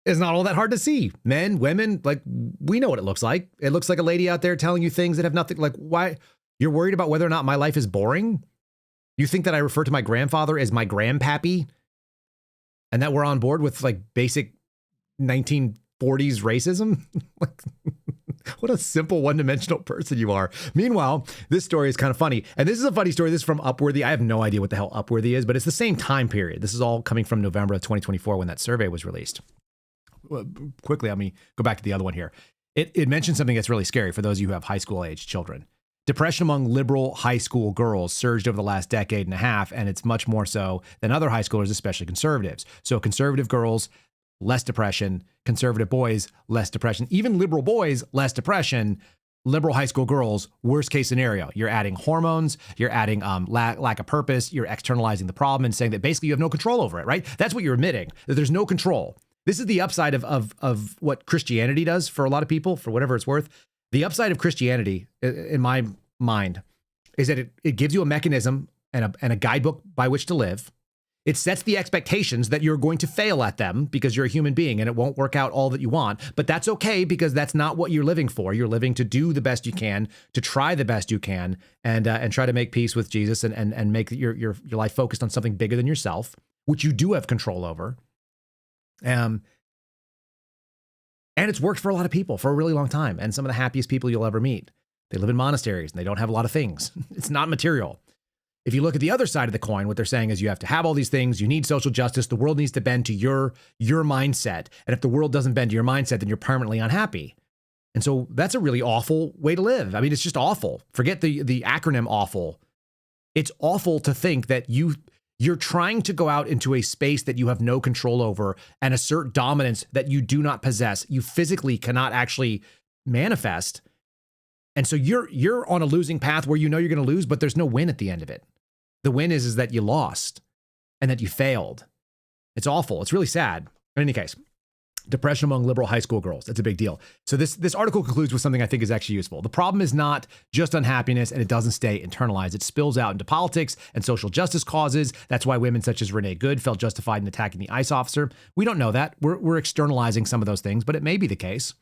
not all that hard to see. Men, women, like we know what it looks like. It looks like a lady out there telling you things that have nothing, like why you're worried about whether or not my life is boring? You think that I refer to my grandfather as my grandpappy and that we're on board with like basic 1940s racism? What a simple one-dimensional person you are. Meanwhile, this story is kind of funny. And this is a funny story. This is from Upworthy. I have no idea what the hell Upworthy is, but it's the same time period. This is all coming from November of 2024 when that survey was released. Well, quickly, let me go back to the other one here. It mentions something that's really scary for those of you who have high school age children. Depression among liberal high school girls surged over the last decade and a half, and it's much more so than other high schoolers, especially conservatives. So conservative girls, less depression. Conservative boys, less depression. Even liberal boys, less depression. Liberal high school girls, worst case scenario. You're adding hormones, you're adding lack of purpose, you're externalizing the problem and saying that basically you have no control over it, right? That's what you're admitting, that there's no control. This is the upside of what Christianity does for a lot of people, for whatever it's worth. The upside of Christianity, in my mind, is that it gives you a mechanism and a guidebook by which to live. It sets the expectations that you're going to fail at them because you're a human being and it won't work out all that you want. But that's okay because that's not what you're living for. You're living to do the best you can, to try the best you can, and try to make peace with Jesus and make your life focused on something bigger than yourself, which you do have control over. And it's worked for a lot of people for a really long time. And some of the happiest people you'll ever meet. They live in monasteries and they don't have a lot of things. It's not material. If you look at the other side of the coin, what they're saying is you have to have all these things. You need social justice. The world needs to bend to your mindset. And if the world doesn't bend to your mindset, then you're permanently unhappy. And so that's a really awful way to live. I mean, it's just awful. Forget the acronym awful. It's awful to think that you're trying to go out into a space that you have no control over and assert dominance that you do not possess. You physically cannot actually manifest. And so you're on a losing path where you know you're going to lose, but there's no win at the end of it. The win is that you lost and that you failed. It's awful. It's really sad. In any case, depression among liberal high school girls. It's a big deal. So this article concludes with something I think is actually useful. The problem is not just unhappiness, and it doesn't stay internalized. It spills out into politics and social justice causes. That's why women such as Renee Good felt justified in attacking the ICE officer. We don't know that. We're externalizing some of those things, but it may be the case.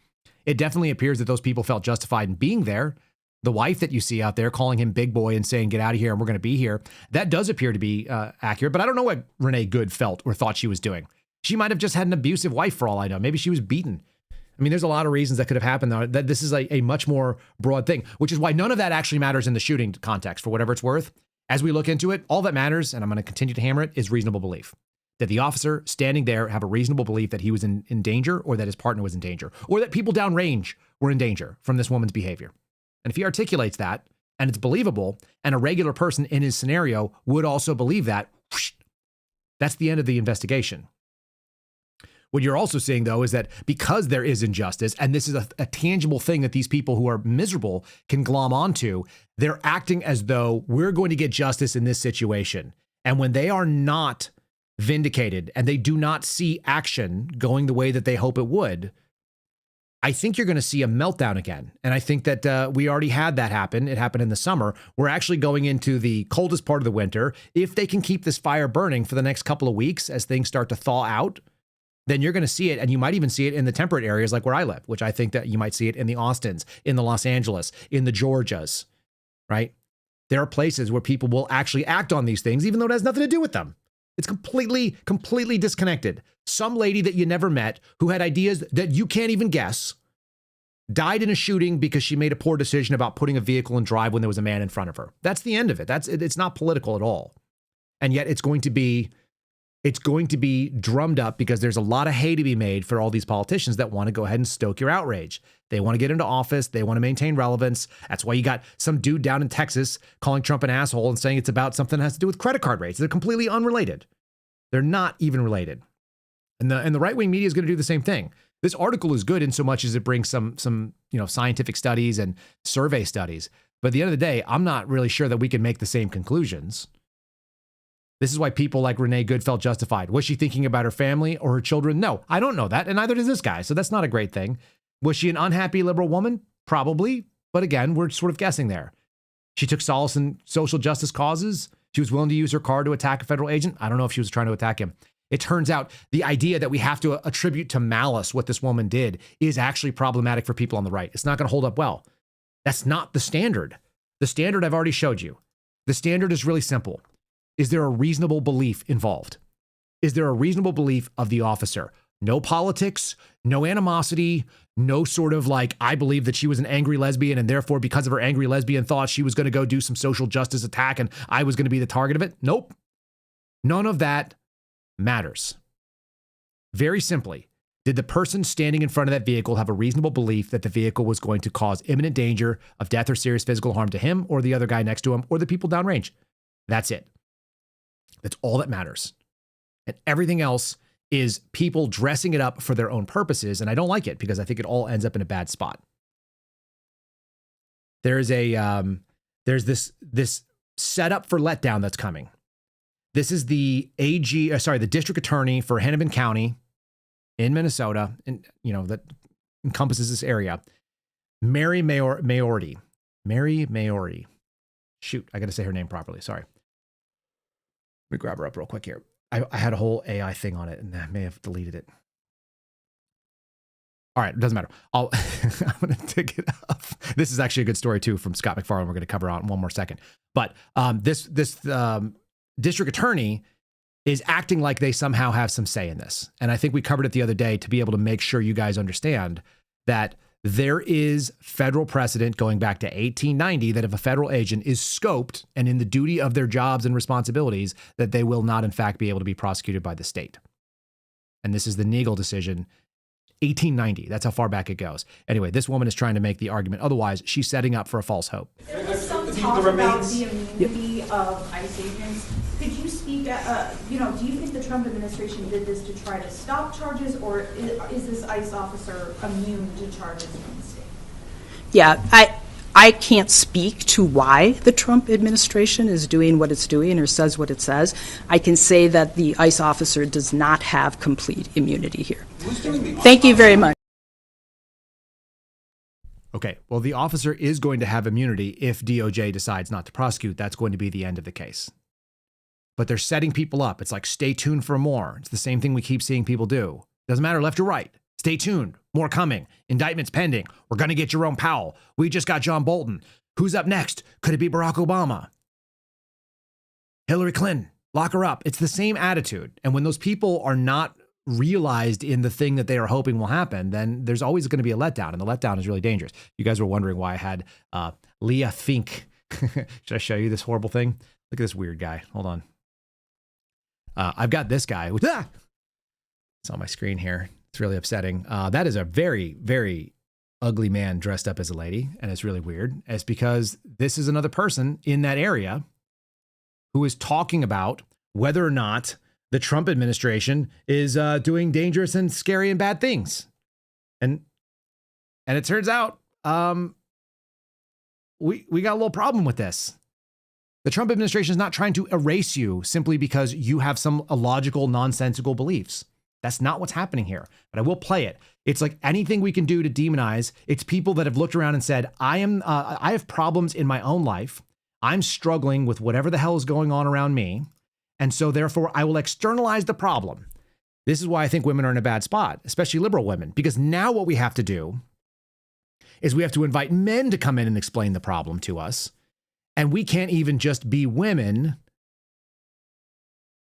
It definitely appears that those people felt justified in being there. The wife that you see out there calling him big boy and saying, get out of here and we're going to be here. That does appear to be accurate, but I don't know what Renee Good felt or thought she was doing. She might have just had an abusive wife for all I know. Maybe she was beaten. I mean, there's a lot of reasons that could have happened, though. That this is a much more broad thing, which is why none of that actually matters in the shooting context, for whatever it's worth. As we look into it, all that matters, and I'm going to continue to hammer it, is reasonable belief. That the officer standing there have a reasonable belief that he was in danger, or that his partner was in danger, or that people downrange were in danger from this woman's behavior. And if he articulates that, and it's believable, and a regular person in his scenario would also believe that, that's the end of the investigation. What you're also seeing, though, is that because there is injustice, and this is a tangible thing that these people who are miserable can glom onto, they're acting as though we're going to get justice in this situation. And when they are not vindicated and they do not see action going the way that they hope it would, I think you're going to see a meltdown again. And I think that we already had that happen. It happened in the summer. We're actually going into the coldest part of the winter. If they can keep this fire burning for the next couple of weeks as things start to thaw out, then you're going to see it. And you might even see it in the temperate areas like where I live, which I think that you might see it in the Austins, in the Los Angeles, in the Georgias, right? There are places where people will actually act on these things, even though it has nothing to do with them. It's completely disconnected. Some lady that you never met who had ideas that you can't even guess died in a shooting because she made a poor decision about putting a vehicle in drive when there was a man in front of her. That's the end of it. It's not political at all. And yet it's going to be drummed up because there's a lot of hay to be made for all these politicians that want to go ahead and stoke your outrage. They want to get into office. They want to maintain relevance. That's why you got some dude down in Texas calling Trump an asshole and saying it's about something that has to do with credit card rates. They're completely unrelated. They're not even related. And the right-wing media is going to do the same thing. This article is good in so much as it brings some scientific studies and survey studies. But at the end of the day, I'm not really sure that we can make the same conclusions. This is why people like Renee Good felt justified. Was she thinking about her family or her children? No, I don't know that. And neither does this guy. So that's not a great thing. Was she an unhappy liberal woman? Probably. But again, we're sort of guessing there. She took solace in social justice causes. She was willing to use her car to attack a federal agent. I don't know if she was trying to attack him. It turns out the idea that we have to attribute to malice what this woman did is actually problematic for people on the right. It's not going to hold up well. That's not the standard. The standard I've already showed you. The standard is really simple. Is there a reasonable belief involved? Is there a reasonable belief of the officer? No politics, no animosity, no sort of like, I believe that she was an angry lesbian and therefore because of her angry lesbian thoughts, she was going to go do some social justice attack and I was going to be the target of it. Nope. None of that matters. Very simply, did the person standing in front of that vehicle have a reasonable belief that the vehicle was going to cause imminent danger of death or serious physical harm to him or the other guy next to him or the people downrange? That's it. That's all that matters. And everything else is people dressing it up for their own purposes. And I don't like it because I think it all ends up in a bad spot. There's this setup for letdown that's coming. This is the the district attorney for Hennepin County in Minnesota, and that encompasses this area. Mary Mayority. Shoot, I got to say her name properly. Sorry. Let me grab her up real quick here. I had a whole AI thing on it and I may have deleted it. All right, it doesn't matter. I'm going to take it up. This is actually a good story too from Scott McFarlane. We're going to cover on in one more second. But this district attorney is acting like they somehow have some say in this. And I think we covered it the other day to be able to make sure you guys understand that there is federal precedent going back to 1890 that if a federal agent is scoped and in the duty of their jobs and responsibilities, that they will not in fact be able to be prosecuted by the state. And this is the Nagel decision, 1890. That's how far back it goes. Anyway, this woman is trying to make the argument. Otherwise, she's setting up for a false hope. There was some talk about the immunity of ICE agents. Could you speak, do you think the Trump administration did this to try to stop charges, or is this ICE officer immune to charges from the state? Yeah, I can't speak to why the Trump administration is doing what it's doing or says what it says. I can say that the ICE officer does not have complete immunity here. Thank you very much. Okay, well, the officer is going to have immunity if DOJ decides not to prosecute. That's going to be the end of the case. But they're setting people up. It's like, stay tuned for more. It's the same thing we keep seeing people do. Doesn't matter left or right. Stay tuned. More coming. Indictments pending. We're going to get Jerome Powell. We just got John Bolton. Who's up next? Could it be Barack Obama? Hillary Clinton. Lock her up. It's the same attitude. And when those people are not realized in the thing that they are hoping will happen, then there's always going to be a letdown. And the letdown is really dangerous. You guys were wondering why I had Leah Fink. Should I show you this horrible thing? Look at this weird guy. Hold on. I've got this guy. It's on my screen here. It's really upsetting. That is a very, very ugly man dressed up as a lady. And it's really weird. It's because this is another person in that area who is talking about whether or not the Trump administration is doing dangerous and scary and bad things. And it turns out we got a little problem with this. The Trump administration is not trying to erase you simply because you have some illogical, nonsensical beliefs. That's not what's happening here. But I will play it. It's like anything we can do to demonize. It's people that have looked around and said, I have problems in my own life. I'm struggling with whatever the hell is going on around me. And so therefore I will externalize the problem. This is why I think women are in a bad spot, especially liberal women, because now what we have to do is we have to invite men to come in and explain the problem to us. And we can't even just be women.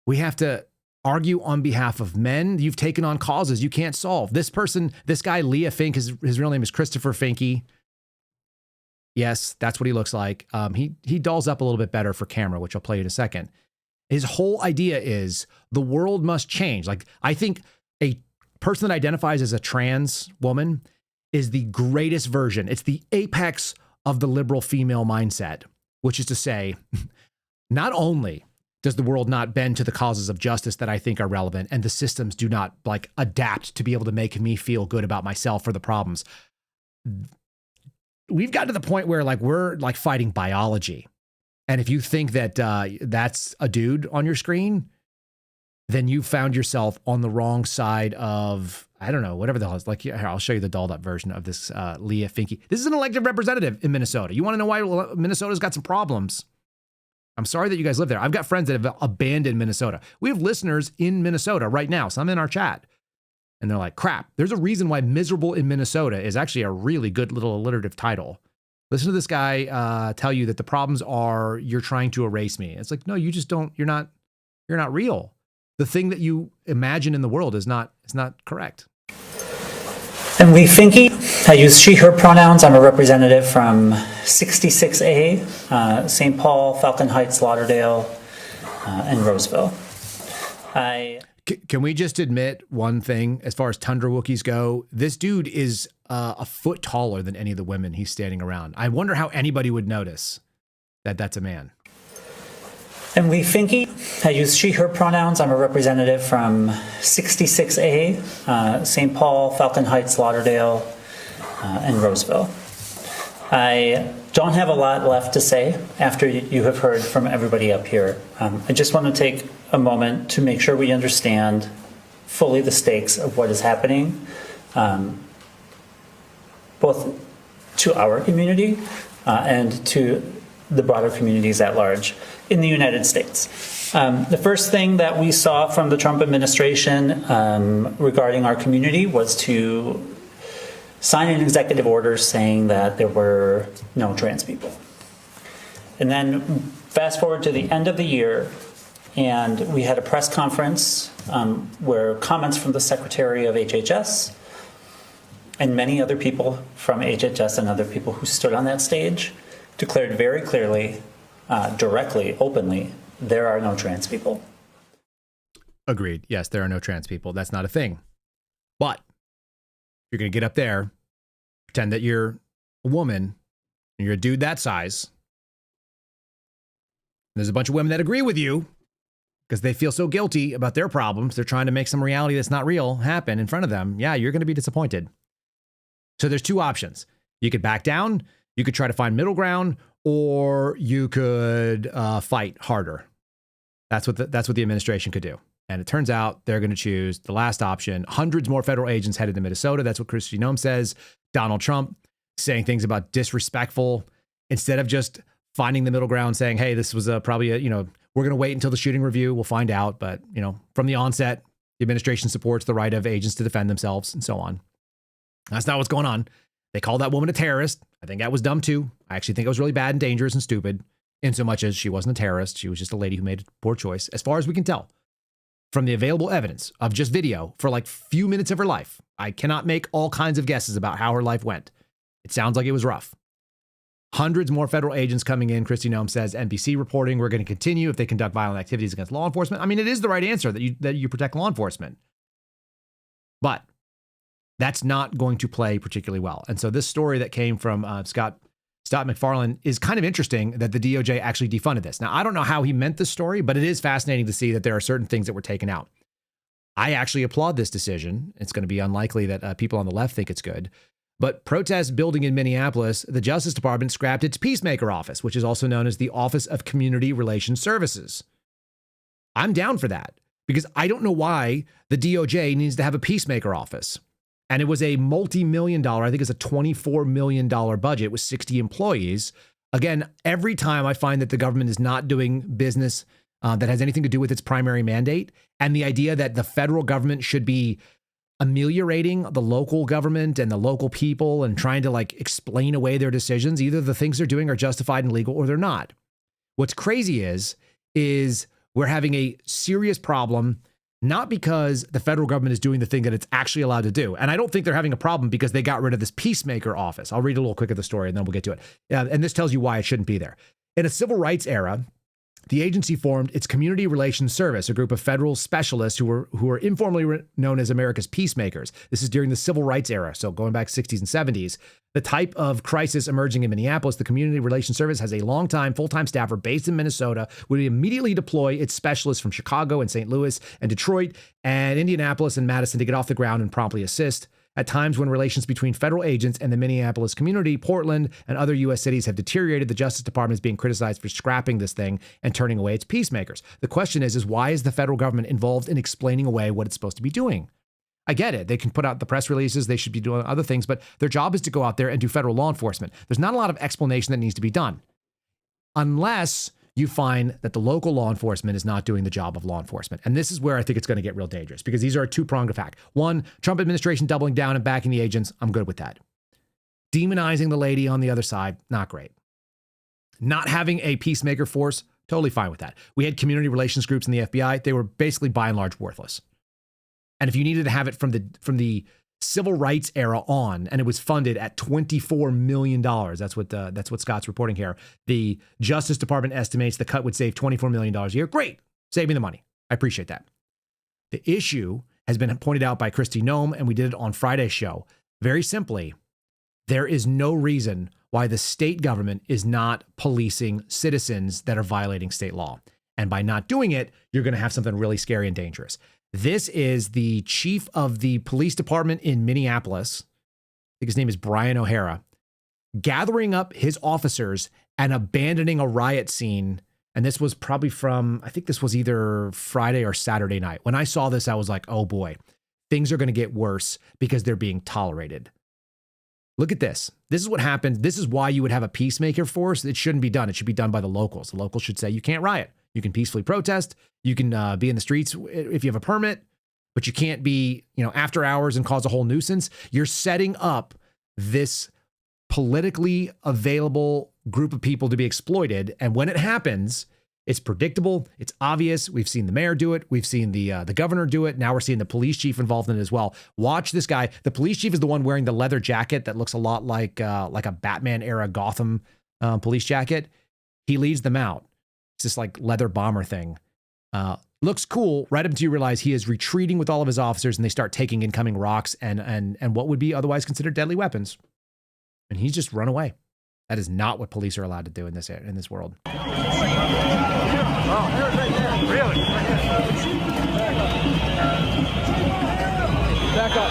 We have to argue on behalf of men. You've taken on causes you can't solve. This person, this guy, Leah Fink, his real name is Christopher Finke. Yes, that's what he looks like. He dolls up a little bit better for camera, which I'll play you in a second. His whole idea is the world must change. Like, I think a person that identifies as a trans woman is the greatest version. It's the apex of the liberal female mindset, which is to say, not only does the world not bend to the causes of justice that I think are relevant, and the systems do not like adapt to be able to make me feel good about myself or the problems. We've got to the point where like we're like fighting biology. And if you think that that's a dude on your screen, then you found yourself on the wrong side of, I don't know, whatever the hell is. Like, here, I'll show you the dolled up version of this Leah Finke. This is an elected representative in Minnesota. You want to know why Minnesota's got some problems? I'm sorry that you guys live there. I've got friends that have abandoned Minnesota. We have listeners in Minnesota right now, some in our chat. And they're like, crap, there's a reason why miserable in Minnesota is actually a really good little alliterative title. Listen to this guy tell you that the problems are you're trying to erase me. It's like, no, you just don't, you're not real. The thing that you imagine in the world is not correct. And Lee Finke, I use she, her pronouns. I'm a representative from 66A, St. Paul, Falcon Heights, Lauderdale, and Roseville. Can we just admit one thing as far as Tundra Wookiees go? This dude is a foot taller than any of the women he's standing around. I wonder how anybody would notice that that's a man. And Lee Finke, I use she, her pronouns. I'm a representative from 66A, St. Paul, Falcon Heights, Lauderdale, and Roseville. I don't have a lot left to say after you have heard from everybody up here. I just want to take a moment to make sure we understand fully the stakes of what is happening, both to our community and to the broader communities at large in the United States. The first thing that we saw from the Trump administration regarding our community was to sign an executive order saying that there were no trans people. And then fast forward to the end of the year, and we had a press conference where comments from the Secretary of HHS and many other people from HHS and other people who stood on that stage declared very clearly, directly, openly, there are no trans people. Agreed. Yes, there are no trans people. That's not a thing. But you're going to get up there, pretend that you're a woman, and you're a dude that size. And there's a bunch of women that agree with you because they feel so guilty about their problems. They're trying to make some reality that's not real happen in front of them. Yeah, you're going to be disappointed. So there's two options. You could back down You could try to find middle ground, or you could fight harder. That's what the administration could do. And it turns out they're going to choose the last option. Hundreds more federal agents headed to Minnesota. That's what Kristi Noem says. Donald Trump saying things about disrespectful, instead of just finding the middle ground, saying, hey, this was probably we're going to wait until the shooting review. We'll find out. But, from the onset, the administration supports the right of agents to defend themselves and so on. That's not what's going on. They called that woman a terrorist. I think that was dumb too. I actually think it was really bad and dangerous and stupid, in so much as she wasn't a terrorist. She was just a lady who made a poor choice, as far as we can tell. From the available evidence of just video for like few minutes of her life, I cannot make all kinds of guesses about how her life went. It sounds like it was rough. Hundreds more federal agents coming in, Kristi Noem says. NBC reporting, we're going to continue if they conduct violent activities against law enforcement. I mean, it is the right answer that you protect law enforcement. But that's not going to play particularly well. And so this story that came from Scott McFarlane is kind of interesting, that the DOJ actually defunded this. Now, I don't know how he meant this story, but it is fascinating to see that there are certain things that were taken out. I actually applaud this decision. It's going to be unlikely that people on the left think it's good. But protests building in Minneapolis, the Justice Department scrapped its peacemaker office, which is also known as the Office of Community Relations Services. I'm down for that, because I don't know why the DOJ needs to have a peacemaker office. And it was a multi-million dollar, I think it's a $24 million budget with 60 employees. Again, every time I find that the government is not doing business that has anything to do with its primary mandate, and the idea that the federal government should be ameliorating the local government and the local people and trying to explain away their decisions, either the things they're doing are justified and legal or they're not. What's crazy is we're having a serious problem, not because the federal government is doing the thing that it's actually allowed to do. And I don't think they're having a problem because they got rid of this peacemaker office. I'll read a little quick of the story and then we'll get to it. And this tells you why it shouldn't be there. In a civil rights era, the agency formed its Community Relations Service, a group of federal specialists who were informally known as America's peacemakers. This is during the civil rights era, so going back 60s and 70s. The type of crisis emerging in Minneapolis, the Community Relations Service has a long-time full-time staffer based in Minnesota, would immediately deploy its specialists from Chicago and St. Louis and Detroit and Indianapolis and Madison to get off the ground and promptly assist. At times when relations between federal agents and the Minneapolis community, Portland, and other U.S. cities have deteriorated, the Justice Department is being criticized for scrapping this thing and turning away its peacemakers. The question is why is the federal government involved in explaining away what it's supposed to be doing? I get it. They can put out the press releases. They should be doing other things, but their job is to go out there and do federal law enforcement. There's not a lot of explanation that needs to be done, unless you find that the local law enforcement is not doing the job of law enforcement. And this is where I think it's going to get real dangerous, because these are a two-pronged attack. One, Trump administration doubling down and backing the agents. I'm good with that. Demonizing the lady on the other side, not great. Not having a peacemaker force, totally fine with that. We had community relations groups in the FBI. They were basically by and large worthless. And if you needed to have it from the civil rights era on, and it was funded at $24 million. That's what Scott's reporting here. The Justice Department estimates the cut would save $24 million a year. Great. Save me the money. I appreciate that. The issue has been pointed out by Kristi Noem, and we did it on Friday's show. Very simply, there is no reason why the state government is not policing citizens that are violating state law. And by not doing it, you're going to have something really scary and dangerous. This is the chief of the police department in Minneapolis. I think his name is Brian O'Hara, gathering up his officers and abandoning a riot scene. And this was probably I think this was either Friday or Saturday night. When I saw this, I was like, oh boy, things are going to get worse because they're being tolerated. Look at this. This is what happened. This is why you would have a peacemaker force. It shouldn't be done. It should be done by the locals. The locals should say, you can't riot. You can peacefully protest. You can be in the streets if you have a permit, but you can't be, after hours and cause a whole nuisance. You're setting up this politically available group of people to be exploited. And when it happens, it's predictable. It's obvious. We've seen the mayor do it. We've seen the governor do it. Now we're seeing the police chief involved in it as well. Watch this guy. The police chief is the one wearing the leather jacket that looks a lot like a Batman era Gotham police jacket. He leads them out. It's this leather bomber thing. Looks cool right up until you realize he is retreating with all of his officers, and they start taking incoming rocks and what would be otherwise considered deadly weapons. And he's just run away. That is not what police are allowed to do in this world. Oh, really? Back up.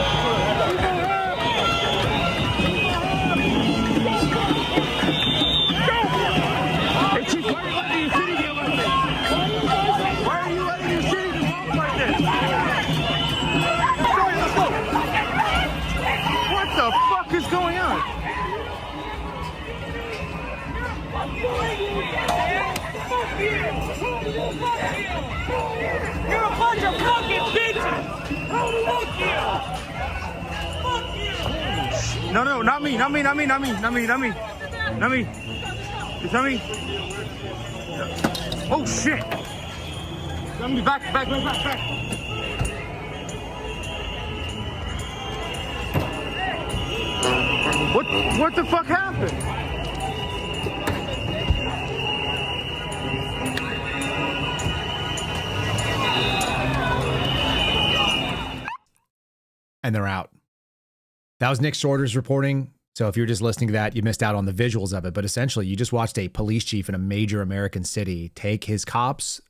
No, not me. It's not me. Oh shit! Let me back. What the fuck happened? And they're out. That was Nick Shorter's reporting. So if you're just listening to that, you missed out on the visuals of it. But essentially, you just watched a police chief in a major American city take his cops,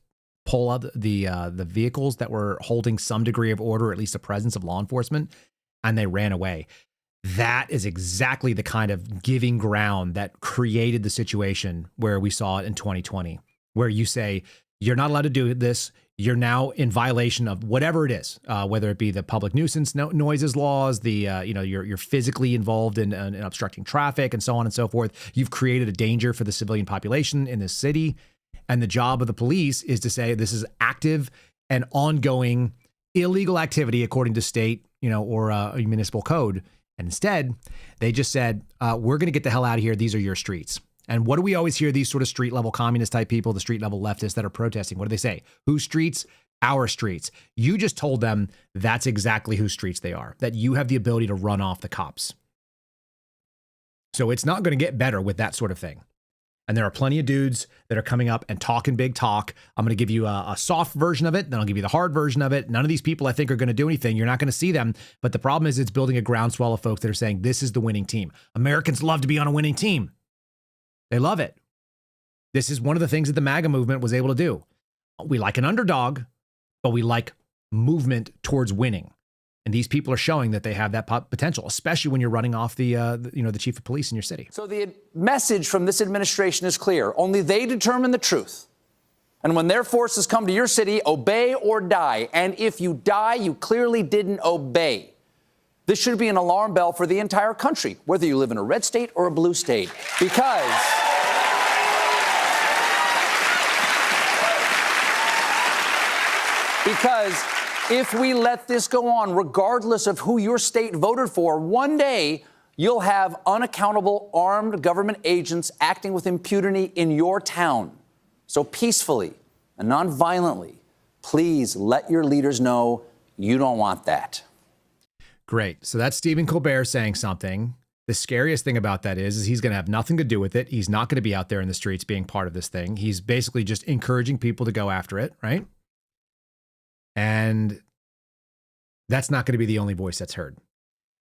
pull out the vehicles that were holding some degree of order, or at least a presence of law enforcement, and they ran away. That is exactly the kind of giving ground that created the situation where we saw it in 2020, where you say, you're not allowed to do this. You're now in violation of whatever it is, whether it be the public nuisance noises laws, you're physically involved in obstructing traffic and so on and so forth. You've created a danger for the civilian population in this city. And the job of the police is to say this is active and ongoing illegal activity according to state, or a municipal code. And instead, they just said, we're going to get the hell out of here. These are your streets. And what do we always hear these sort of street level communist type people, the street level leftists that are protesting? What do they say? Whose streets? Our streets. You just told them that's exactly whose streets they are, that you have the ability to run off the cops. So it's not going to get better with that sort of thing. And there are plenty of dudes that are coming up and talking big talk. I'm going to give you a soft version of it. Then I'll give you the hard version of it. None of these people I think are going to do anything. You're not going to see them. But the problem is it's building a groundswell of folks that are saying this is the winning team. Americans love to be on a winning team. They love it. This is one of the things that the MAGA movement was able to do. We like an underdog, but we like movement towards winning. And these people are showing that they have that potential, especially when you're running off the chief of police in your city. So the message from this administration is clear. Only they determine the truth. And when their forces come to your city, obey or die. And if you die, you clearly didn't obey. This should be an alarm bell for the entire country, whether you live in a red state or a blue state. Because if we let this go on, regardless of who your state voted for, one day you'll have unaccountable armed government agents acting with impunity in your town. So peacefully and non-violently, please let your leaders know you don't want that. Great. So that's Stephen Colbert saying something. The scariest thing about that is he's going to have nothing to do with it. He's not going to be out there in the streets being part of this thing. He's basically just encouraging people to go after it, right? And that's not going to be the only voice that's heard.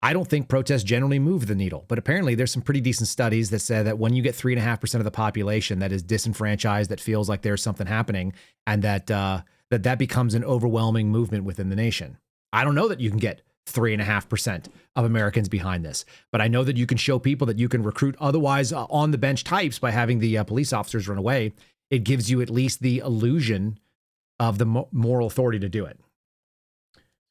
I don't think protests generally move the needle, but apparently there's some pretty decent studies that say that when you get 3.5% of the population that is disenfranchised, that feels like there's something happening, and that becomes an overwhelming movement within the nation. I don't know that you can get 3.5% of Americans behind this, but I know that you can show people that you can recruit otherwise on the bench types by having the police officers run away. It gives you at least the illusion of the moral authority to do it.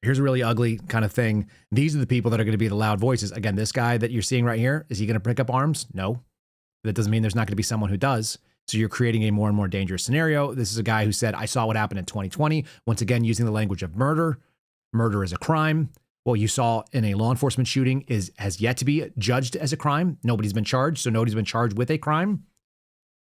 Here's a really ugly kind of thing. These are the people that are going to be the loud voices. Again, this guy that you're seeing right here, is he going to pick up arms? No. That doesn't mean there's not going to be someone who does. So you're creating a more and more dangerous scenario. This is a guy who said, I saw what happened in 2020. Once again, using the language of murder. Murder is a crime. What you saw in a law enforcement shooting has yet to be judged as a crime. Nobody's been charged, so nobody's been charged with a crime.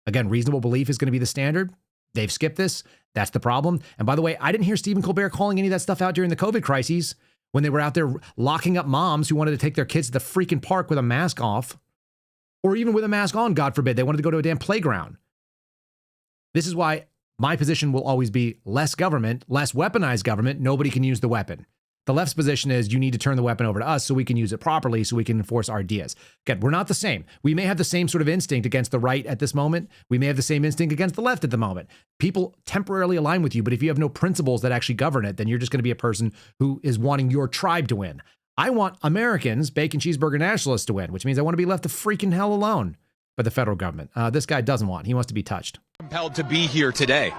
Again, reasonable belief is going to be the standard. They've skipped this. That's the problem. And by the way, I didn't hear Stephen Colbert calling any of that stuff out during the COVID crises when they were out there locking up moms who wanted to take their kids to the freaking park with a mask off, or even with a mask on, God forbid. They wanted to go to a damn playground. This is why my position will always be less government, less weaponized government. Nobody can use the weapon. The left's position is you need to turn the weapon over to us so we can use it properly, so we can enforce our ideas. Again, we're not the same. We may have the same sort of instinct against the right at this moment. We may have the same instinct against the left at the moment. People temporarily align with you, but if you have no principles that actually govern it, then you're just going to be a person who is wanting your tribe to win. I want Americans, bacon cheeseburger nationalists, to win, which means I want to be left the freaking hell alone by the federal government. This guy doesn't want. He wants to be touched. Compelled to be here today.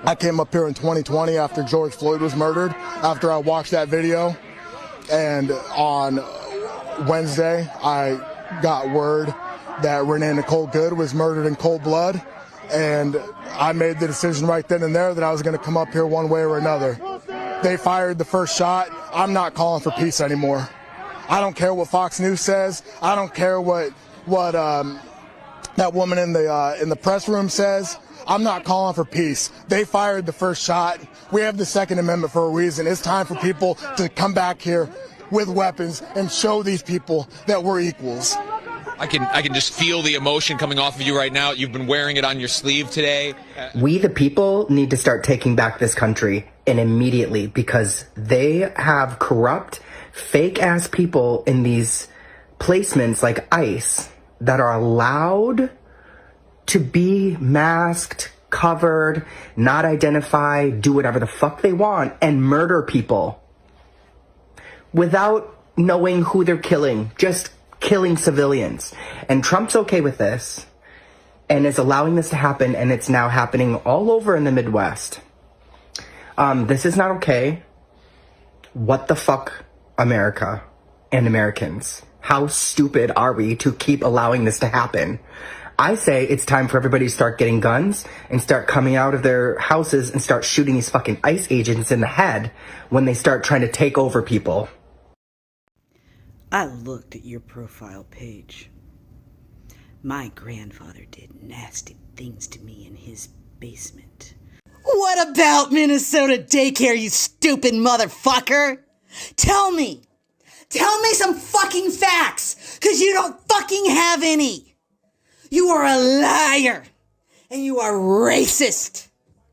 I came up here in 2020 after George Floyd was murdered, after I watched that video. And on Wednesday, I got word that Renee Nicole Good was murdered in cold blood. And I made the decision right then and there that I was going to come up here one way or another. They fired the first shot, I'm not calling for peace anymore. I don't care what Fox News says. I don't care what that woman in the press room says. I'm not calling for peace. They fired the first shot. We have the Second Amendment for a reason. It's time for people to come back here with weapons and show these people that we're equals. I can just feel the emotion coming off of you right now. You've been wearing it on your sleeve today. We, the people, need to start taking back this country, and immediately, because they have corrupt, fake-ass people in these placements like ICE that are allowed to be masked, covered, not identify, do whatever the fuck they want, and murder people without knowing who they're killing, just killing civilians. And Trump's okay with this and is allowing this to happen, and it's now happening all over in the Midwest. This is not okay. What the fuck, America and Americans? How stupid are we to keep allowing this to happen? I say it's time for everybody to start getting guns and start coming out of their houses and start shooting these fucking ICE agents in the head when they start trying to take over people. I looked at your profile page. My grandfather did nasty things to me in his basement. What about Minnesota daycare, you stupid motherfucker? Tell me some fucking facts, because you don't fucking have any. You are a liar, and you are racist.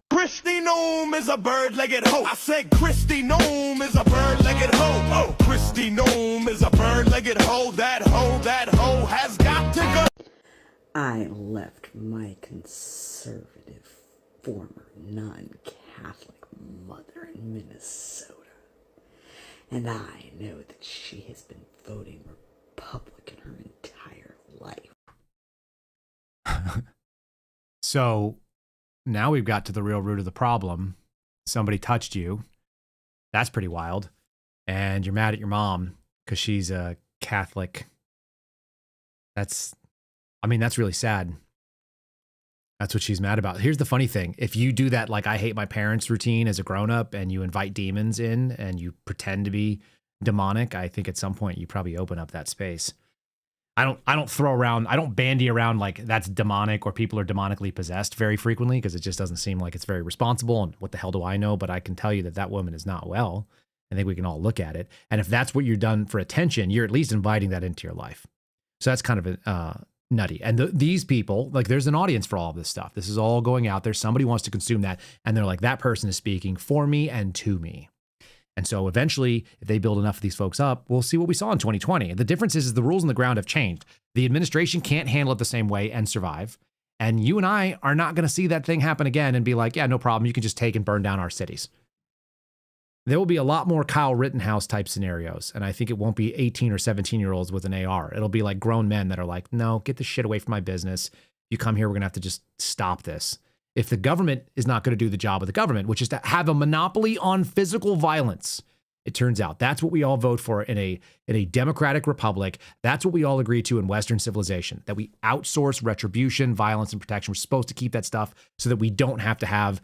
Christy Noem is a bird-legged hoe. I said Christy Noem is a bird-legged hoe. Oh, Christy Noem is a bird-legged hoe. That hoe has got to go. I left my conservative, former non-Catholic mother in Minnesota. And I know that she has been voting Republican her entire life. So now we've got to the real root of the problem. Somebody touched you. That's pretty wild. And you're mad at your mom because she's a Catholic. That's really sad. That's what she's mad about. Here's the funny thing. If you do that, like I hate my parents routine as a grown-up, and you invite demons in and you pretend to be demonic, I think at some point you probably open up that space. I don't bandy around like that's demonic or people are demonically possessed very frequently, because it just doesn't seem like it's very responsible. And what the hell do I know? But I can tell you that woman is not well. I think we can all look at it. And if that's what you're done for attention, you're at least inviting that into your life. So that's kind of nutty. And these people, like, there's an audience for all of this stuff. This is all going out there. Somebody wants to consume that. And they're like, that person is speaking for me and to me. And so eventually, if they build enough of these folks up, we'll see what we saw in 2020. The difference is the rules on the ground have changed. The administration can't handle it the same way and survive. And you and I are not going to see that thing happen again and be like, yeah, no problem. You can just take and burn down our cities. There will be a lot more Kyle Rittenhouse type scenarios. And I think it won't be 18 or 17-year-olds with an AR. It'll be like grown men that are like, no, get this shit away from my business. You come here, we're going to have to just stop this. If the government is not going to do the job of the government, which is to have a monopoly on physical violence, it turns out that's what we all vote for in a democratic republic. That's what we all agree to in Western civilization, that we outsource retribution, violence, and protection. We're supposed to keep that stuff so that we don't have to have,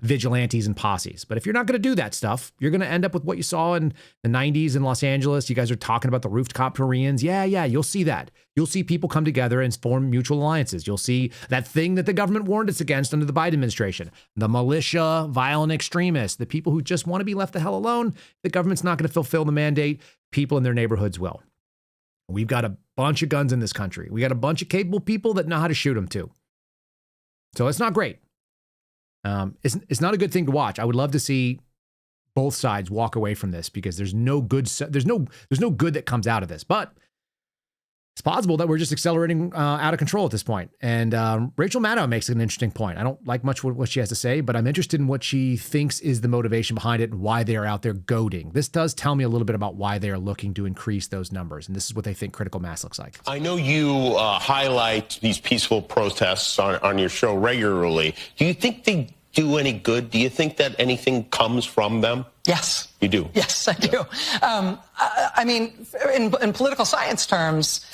vigilantes and posses. But if you're not going to do that stuff, you're going to end up with what you saw in the 90s in Los Angeles. You guys are talking about the rooftop Koreans. Yeah, you'll see that. You'll see people come together and form mutual alliances. You'll see that thing that the government warned us against under the Biden administration, the militia, violent extremists, the people who just want to be left the hell alone. The government's not going to fulfill the mandate. People in their neighborhoods will. We've got a bunch of guns in this country. We got a bunch of capable people that know how to shoot them too. So it's not great. It's not a good thing to watch. I would love to see both sides walk away from this, because there's no good that comes out of this. But it's possible that we're just accelerating out of control at this point. And Rachel Maddow makes an interesting point. I don't like much what she has to say, but I'm interested in what she thinks is the motivation behind it and why they are out there goading. This does tell me a little bit about why they are looking to increase those numbers. And this is what they think critical mass looks like. I know you highlight these peaceful protests on your show regularly. Do you think they do any good? Do you think that anything comes from them? Yes. You do? Yes, I do. I mean, in political science terms,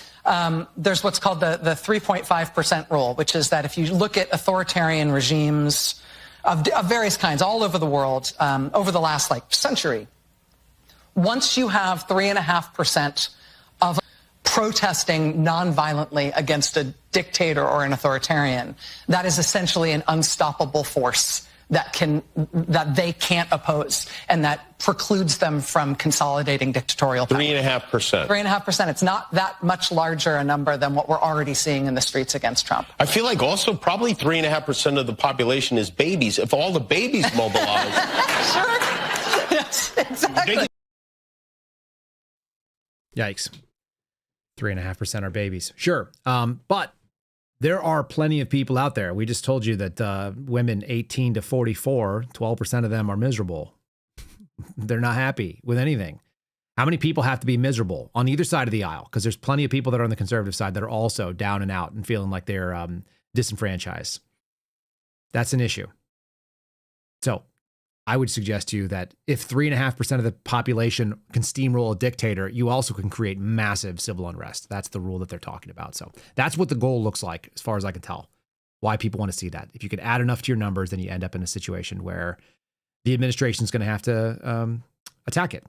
there's what's called the 3.5% rule, which is that if you look at authoritarian regimes of various kinds all over the world over the last century, once you have 3.5% of protesting nonviolently against a dictator or an authoritarian, that is essentially an unstoppable force that they can't oppose, and that precludes them from consolidating dictatorial power. 3.5%. 3.5%. It's not that much larger a number than what we're already seeing in the streets against Trump. I feel like also probably 3.5% of the population is babies. If all the babies mobilize. Sure. Yes, exactly. Yikes. 3.5% are babies. Sure. But there are plenty of people out there. We just told you that women 18 to 44, 12% of them are miserable. They're not happy with anything. How many people have to be miserable on either side of the aisle? Because there's plenty of people that are on the conservative side that are also down and out and feeling like they're disenfranchised. That's an issue. So I would suggest to you that if 3.5% of the population can steamroll a dictator, you also can create massive civil unrest. That's the rule that they're talking about. So that's what the goal looks like, as far as I can tell, why people want to see that. If you can add enough to your numbers, then you end up in a situation where the administration is going to have to attack it.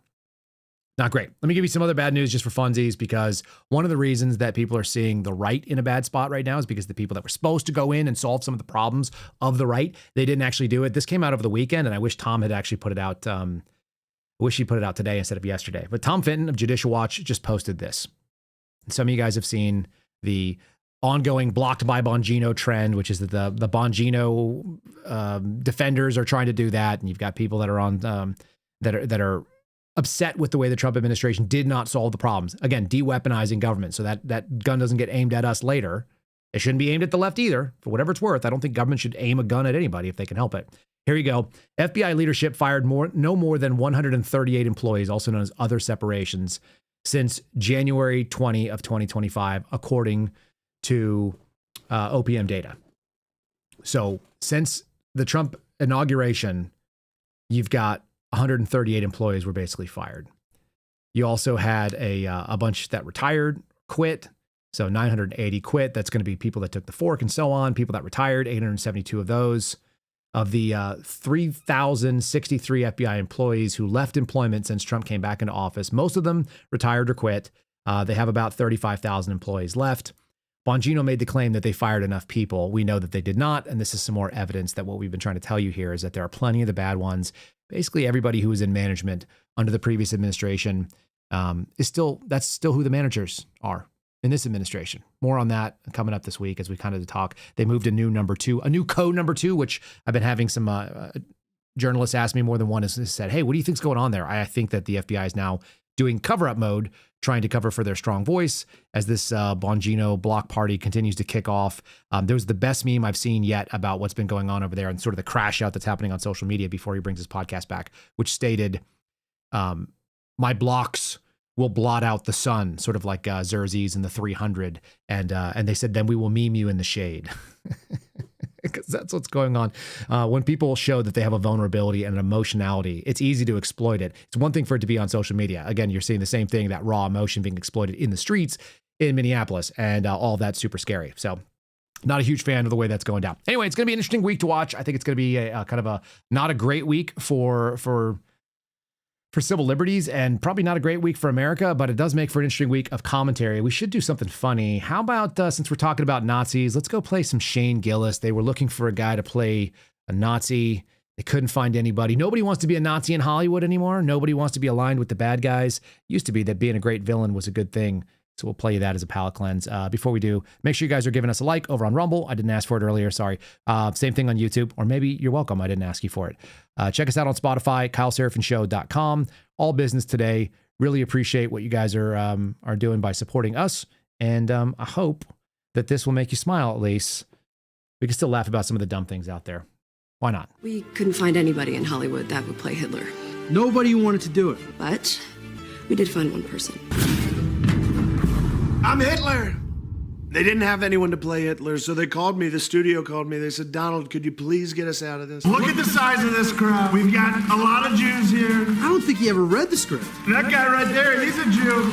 Not great. Let me give you some other bad news just for funsies, because one of the reasons that people are seeing the right in a bad spot right now is because the people that were supposed to go in and solve some of the problems of the right, they didn't actually do it. This came out over the weekend, and I wish Tom had actually put it out. I wish he put it out today instead of yesterday. But Tom Fenton of Judicial Watch just posted this. And some of you guys have seen the ongoing blocked by Bongino trend, which is that the Bongino defenders are trying to do that. And you've got people that are on that are upset with the way the Trump administration did not solve the problems. Again, de-weaponizing government so that gun doesn't get aimed at us later. It shouldn't be aimed at the left either, for whatever it's worth. I don't think government should aim a gun at anybody if they can help it. Here you go. FBI leadership fired no more than 138 employees, also known as other separations, since January 20 of 2025, according to OPM data. So since the Trump inauguration, you've got 138 employees were basically fired. You also had a bunch that retired, quit. So 980 quit. That's going to be people that took the fork and so on. People that retired, 872 of those. Of the 3,063 FBI employees who left employment since Trump came back into office, most of them retired or quit. They have about 35,000 employees left. Bongino made the claim that they fired enough people. We know that they did not, and this is some more evidence that what we've been trying to tell you here is that there are plenty of the bad ones. Basically, everybody who was in management under the previous administration that's still who the managers are in this administration. More on that coming up this week as we kind of talk. They moved a new code number two, which I've been having some journalists ask me more than one has said, hey, what do you think's going on there? I think that the FBI is now doing cover-up mode, trying to cover for their strong voice as this Bongino block party continues to kick off. There was the best meme I've seen yet about what's been going on over there and sort of the crash out that's happening on social media before he brings his podcast back, which stated, my blocks will blot out the sun, sort of like Xerxes in the 300. And they said, then we will meme you in the shade. Because that's what's going on. When people show that they have a vulnerability and an emotionality, it's easy to exploit it. It's one thing for it to be on social media. Again, you're seeing the same thing, that raw emotion being exploited in the streets in Minneapolis, and all that's super scary. So not a huge fan of the way that's going down. Anyway, it's going to be an interesting week to watch. I think it's going to be a kind of a not a great week for civil liberties, and probably not a great week for America, but it does make for an interesting week of commentary. We should do something funny. How about, since we're talking about Nazis, let's go play some Shane Gillis. They were looking for a guy to play a Nazi. They couldn't find anybody. Nobody wants to be a Nazi in Hollywood anymore. Nobody wants to be aligned with the bad guys. It used to be that being a great villain was a good thing. So we'll play you that as a palate cleanse. Before we do, make sure you guys are giving us a like over on Rumble. I didn't ask for it earlier. Sorry. Same thing on YouTube, or maybe you're welcome. I didn't ask you for it. Check us out on Spotify, KyleSeraphinShow.com. All business today. Really appreciate what you guys are doing by supporting us. And I hope that this will make you smile at least. We can still laugh about some of the dumb things out there. Why not? We couldn't find anybody in Hollywood that would play Hitler. Nobody wanted to do it. But we did find one person. I'm Hitler. They didn't have anyone to play Hitler, so they called me. The studio called me. They said, Donald, could you please get us out of this? Look at the size of this crowd. We've got a lot of Jews here. I don't think he ever read the script. That guy right there, he's a Jew.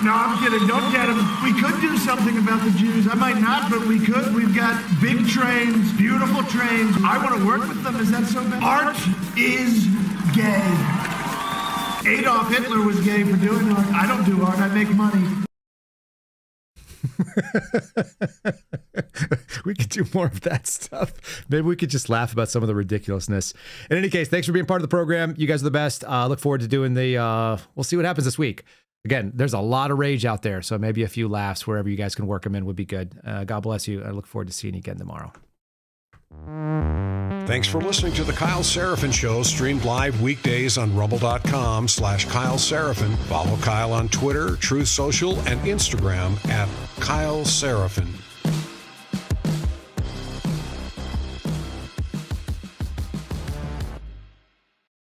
No, I'm kidding. Don't get him. We could do something about the Jews. I might not, but we could. We've got big trains, beautiful trains. I want to work with them. Is that so bad? Art is gay. Adolf Hitler was gay for doing art. I don't do art. I make money. We could do more of that stuff. Maybe we could just laugh about some of the ridiculousness. In any case, thanks for being part of the program. You guys are the best. Look forward to doing we'll see what happens this week. Again, there's a lot of rage out there, so maybe a few laughs wherever you guys can work them in would be good. God bless you. I look forward to seeing you again tomorrow. Thanks for listening to The Kyle Seraphin Show, streamed live weekdays on rumble.com/Kyle Seraphin. Follow Kyle on Twitter, Truth Social, and Instagram at Kyle Seraphin.